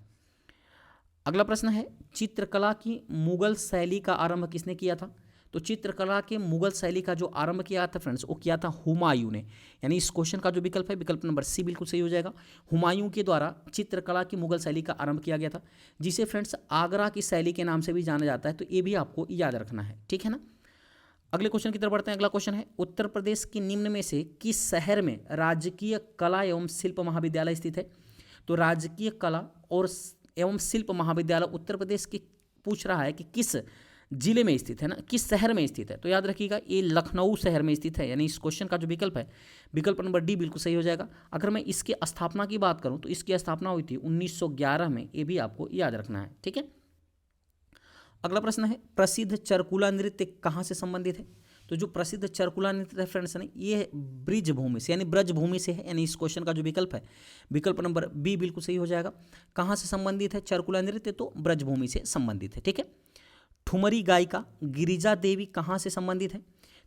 अगला प्रश्न है, चित्रकला की मुगल शैली का आरंभ किसने किया था? तो चित्रकला के मुगल शैली का जो आरंभ किया था फ्रेंड्स, वो किया था हुमायूं ने। यानी इस क्वेश्चन का जो विकल्प है, विकल्प नंबर सी बिल्कुल सही हो जाएगा। हुमायूं के द्वारा चित्रकला की मुगल शैली का आरंभ किया गया था, जिसे फ्रेंड्स आगरा की शैली के नाम से भी जाना जाता है। तो ये भी आपको याद रखना है। ठीक है ना, अगले क्वेश्चन की तरफ बढ़ते हैं। अगला क्वेश्चन है, उत्तर प्रदेश के निम्न में से किस शहर में राजकीय कला एवं शिल्प महाविद्यालय स्थित है? तो राजकीय कला और एवं शिल्प महाविद्यालय उत्तर प्रदेश की पूछ रहा है कि किस जिले में स्थित है ना, किस शहर में स्थित है? तो याद रखिएगा, ये लखनऊ शहर में स्थित है। यानी इस क्वेश्चन का जो विकल्प है, विकल्प नंबर डी बिल्कुल सही हो जाएगा। अगर मैं इसकी स्थापना की बात करूं तो इसकी स्थापना हुई थी 1911 में। ये भी आपको याद रखना है। ठीक है, अगला प्रश्न है, प्रसिद्ध चरकुला नृत्य कहाँ से संबंधित है? तो जो प्रसिद्ध चरकुला नृत्य है फ्रेंड्स ने, ये ब्रिज भूमि से यानी ब्रज भूमि से है। यानी इस क्वेश्चन का जो विकल्प है, विकल्प नंबर बी बिल्कुल सही हो जाएगा। कहाँ से संबंधित है चरकुला नृत्य? तो ब्रज भूमि से संबंधित है। ठीक है, ठुमरी गायिका गिरिजा देवी कहाँ से संबंधित है?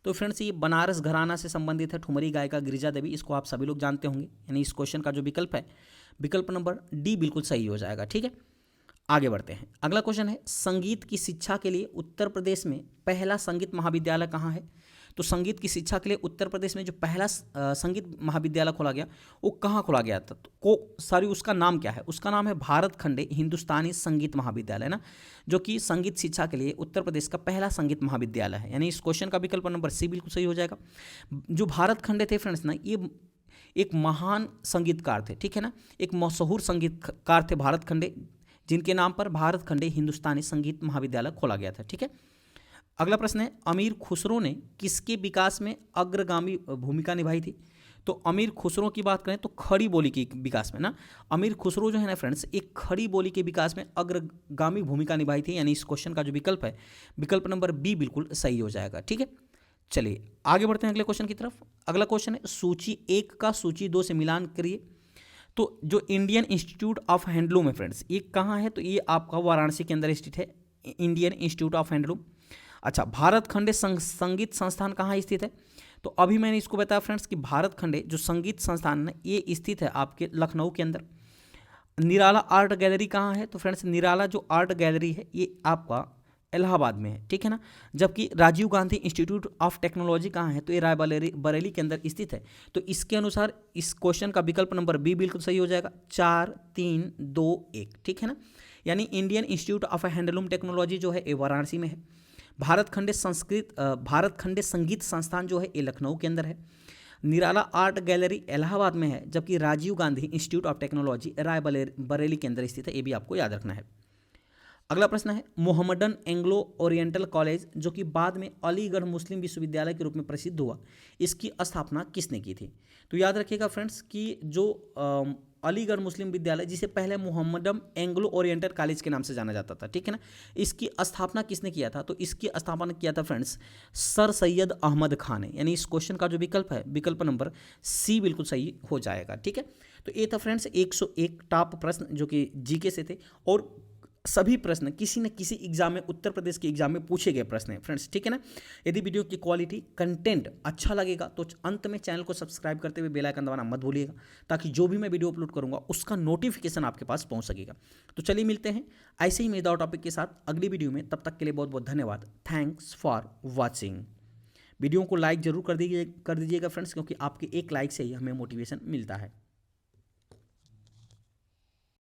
तो फ्रेंड्स ये बनारस घराना से संबंधित है, ठुमरी गायिका गिरिजा देवी। इसको आप सभी लोग जानते होंगे। यानी इस क्वेश्चन का जो विकल्प है, विकल्प नंबर डी बिल्कुल सही हो जाएगा। ठीक है, आगे बढ़ते हैं। अगला क्वेश्चन है, संगीत की शिक्षा के लिए उत्तर प्रदेश में पहला संगीत महाविद्यालय कहाँ है? तो संगीत की शिक्षा के लिए उत्तर प्रदेश में जो पहला संगीत महाविद्यालय खोला गया, वो कहाँ खोला गया था? उसका नाम क्या है? उसका नाम है भारत खंडे हिंदुस्तानी संगीत महाविद्यालय ना, जो कि संगीत शिक्षा के लिए उत्तर प्रदेश का पहला संगीत महाविद्यालय है। यानी इस क्वेश्चन का विकल्प नंबर सी बिल्कुल सही हो जाएगा। जो भारत खंडे थे फ्रेंड्स ना, ये एक महान संगीतकार थे। ठीक है ना, एक मशहूर संगीतकार थे भारत खंडे, जिनके नाम पर भारत खंडे हिंदुस्तानी संगीत महाविद्यालय खोला गया था। ठीक है, अगला प्रश्न है, अमीर खुसरो ने किसके विकास में अग्रगामी भूमिका निभाई थी? तो अमीर खुसरो की बात करें तो खड़ी बोली के विकास में ना, अमीर खुसरो जो है ना फ्रेंड्स, एक खड़ी बोली के विकास में अग्रगामी भूमिका निभाई थी। यानी इस क्वेश्चन का जो विकल्प है, विकल्प नंबर बी बिल्कुल सही हो जाएगा। ठीक है, चलिए आगे बढ़ते हैं अगले क्वेश्चन की तरफ। अगला क्वेश्चन है, सूची 1 का सूची 2 से मिलान करिए। तो जो इंडियन इंस्टीट्यूट ऑफ हैंडलूम है फ्रेंड्स, ये कहाँ है? तो ये आपका वाराणसी के अंदर स्थित है, इंडियन इंस्टीट्यूट ऑफ हैंडलूम। अच्छा, भारत खंडे संगीत संस्थान कहाँ स्थित है? तो अभी मैंने इसको बताया फ्रेंड्स कि भारत खंडे जो संगीत संस्थान है, ये स्थित है आपके लखनऊ के अंदर। निराला आर्ट गैलरी कहाँ है? तो फ्रेंड्स निराला जो आर्ट गैलरी है, ये आपका इलाहाबाद में है। ठीक है ना, जबकि Rajiv Gandhi institute of technology कहाँ है? तो ये बरेली के अंदर स्थित है। तो इसके अनुसार इस क्वेश्चन का विकल्प नंबर बी बिल्कुल सही हो जाएगा। 4 3 2 1। ठीक है ना, यानी Indian institute of handloom technology जो है ये वाराणसी में है। भारत खंडे संगीत संस्थान जो है ये लखनऊ के अंदर है। निराला आर्ट गैलरी इलाहाबाद में है, जबकि Rajiv Gandhi institute of technology Bareilly के अंदर स्थित है। ये भी आपको याद रखना है। अगला प्रश्न है, मोहम्मदन एंग्लो ओरिएंटल कॉलेज जो कि बाद में अलीगढ़ मुस्लिम विश्वविद्यालय के रूप में प्रसिद्ध हुआ, इसकी स्थापना किसने की थी? तो याद रखिएगा फ्रेंड्स कि जो अलीगढ़ मुस्लिम विद्यालय, जिसे पहले मोहम्मदन एंग्लो ओरिएंटल कॉलेज के नाम से जाना जाता था, ठीक है ना, इसकी स्थापना किसने किया था? तो इसकी स्थापना किया था फ्रेंड्स सर सैयद अहमद खान ने। यानी इस क्वेश्चन का जो विकल्प है, विकल्प नंबर सी बिल्कुल सही हो जाएगा। ठीक है, तो ये था फ्रेंड्स 101 टॉप प्रश्न जो कि जीके से थे, और सभी प्रश्न किसी न किसी एग्जाम में, उत्तर प्रदेश के एग्जाम में पूछे गए प्रश्न हैं फ्रेंड्स। ठीक है ना, यदि वीडियो की क्वालिटी कंटेंट अच्छा लगेगा तो अंत में चैनल को सब्सक्राइब करते हुए बेल आइकन दबाना मत भूलिएगा, ताकि जो भी मैं वीडियो अपलोड करूंगा उसका नोटिफिकेशन आपके पास पहुंच सकेगा। तो चलिए मिलते हैं ऐसे ही मजेदार टॉपिक के साथ अगली वीडियो में। तब तक के लिए बहुत बहुत धन्यवाद। Thanks for watching. वीडियो को लाइक जरूर कर दीजिएगा फ्रेंड्स, क्योंकि आपके एक लाइक से ही हमें मोटिवेशन मिलता है।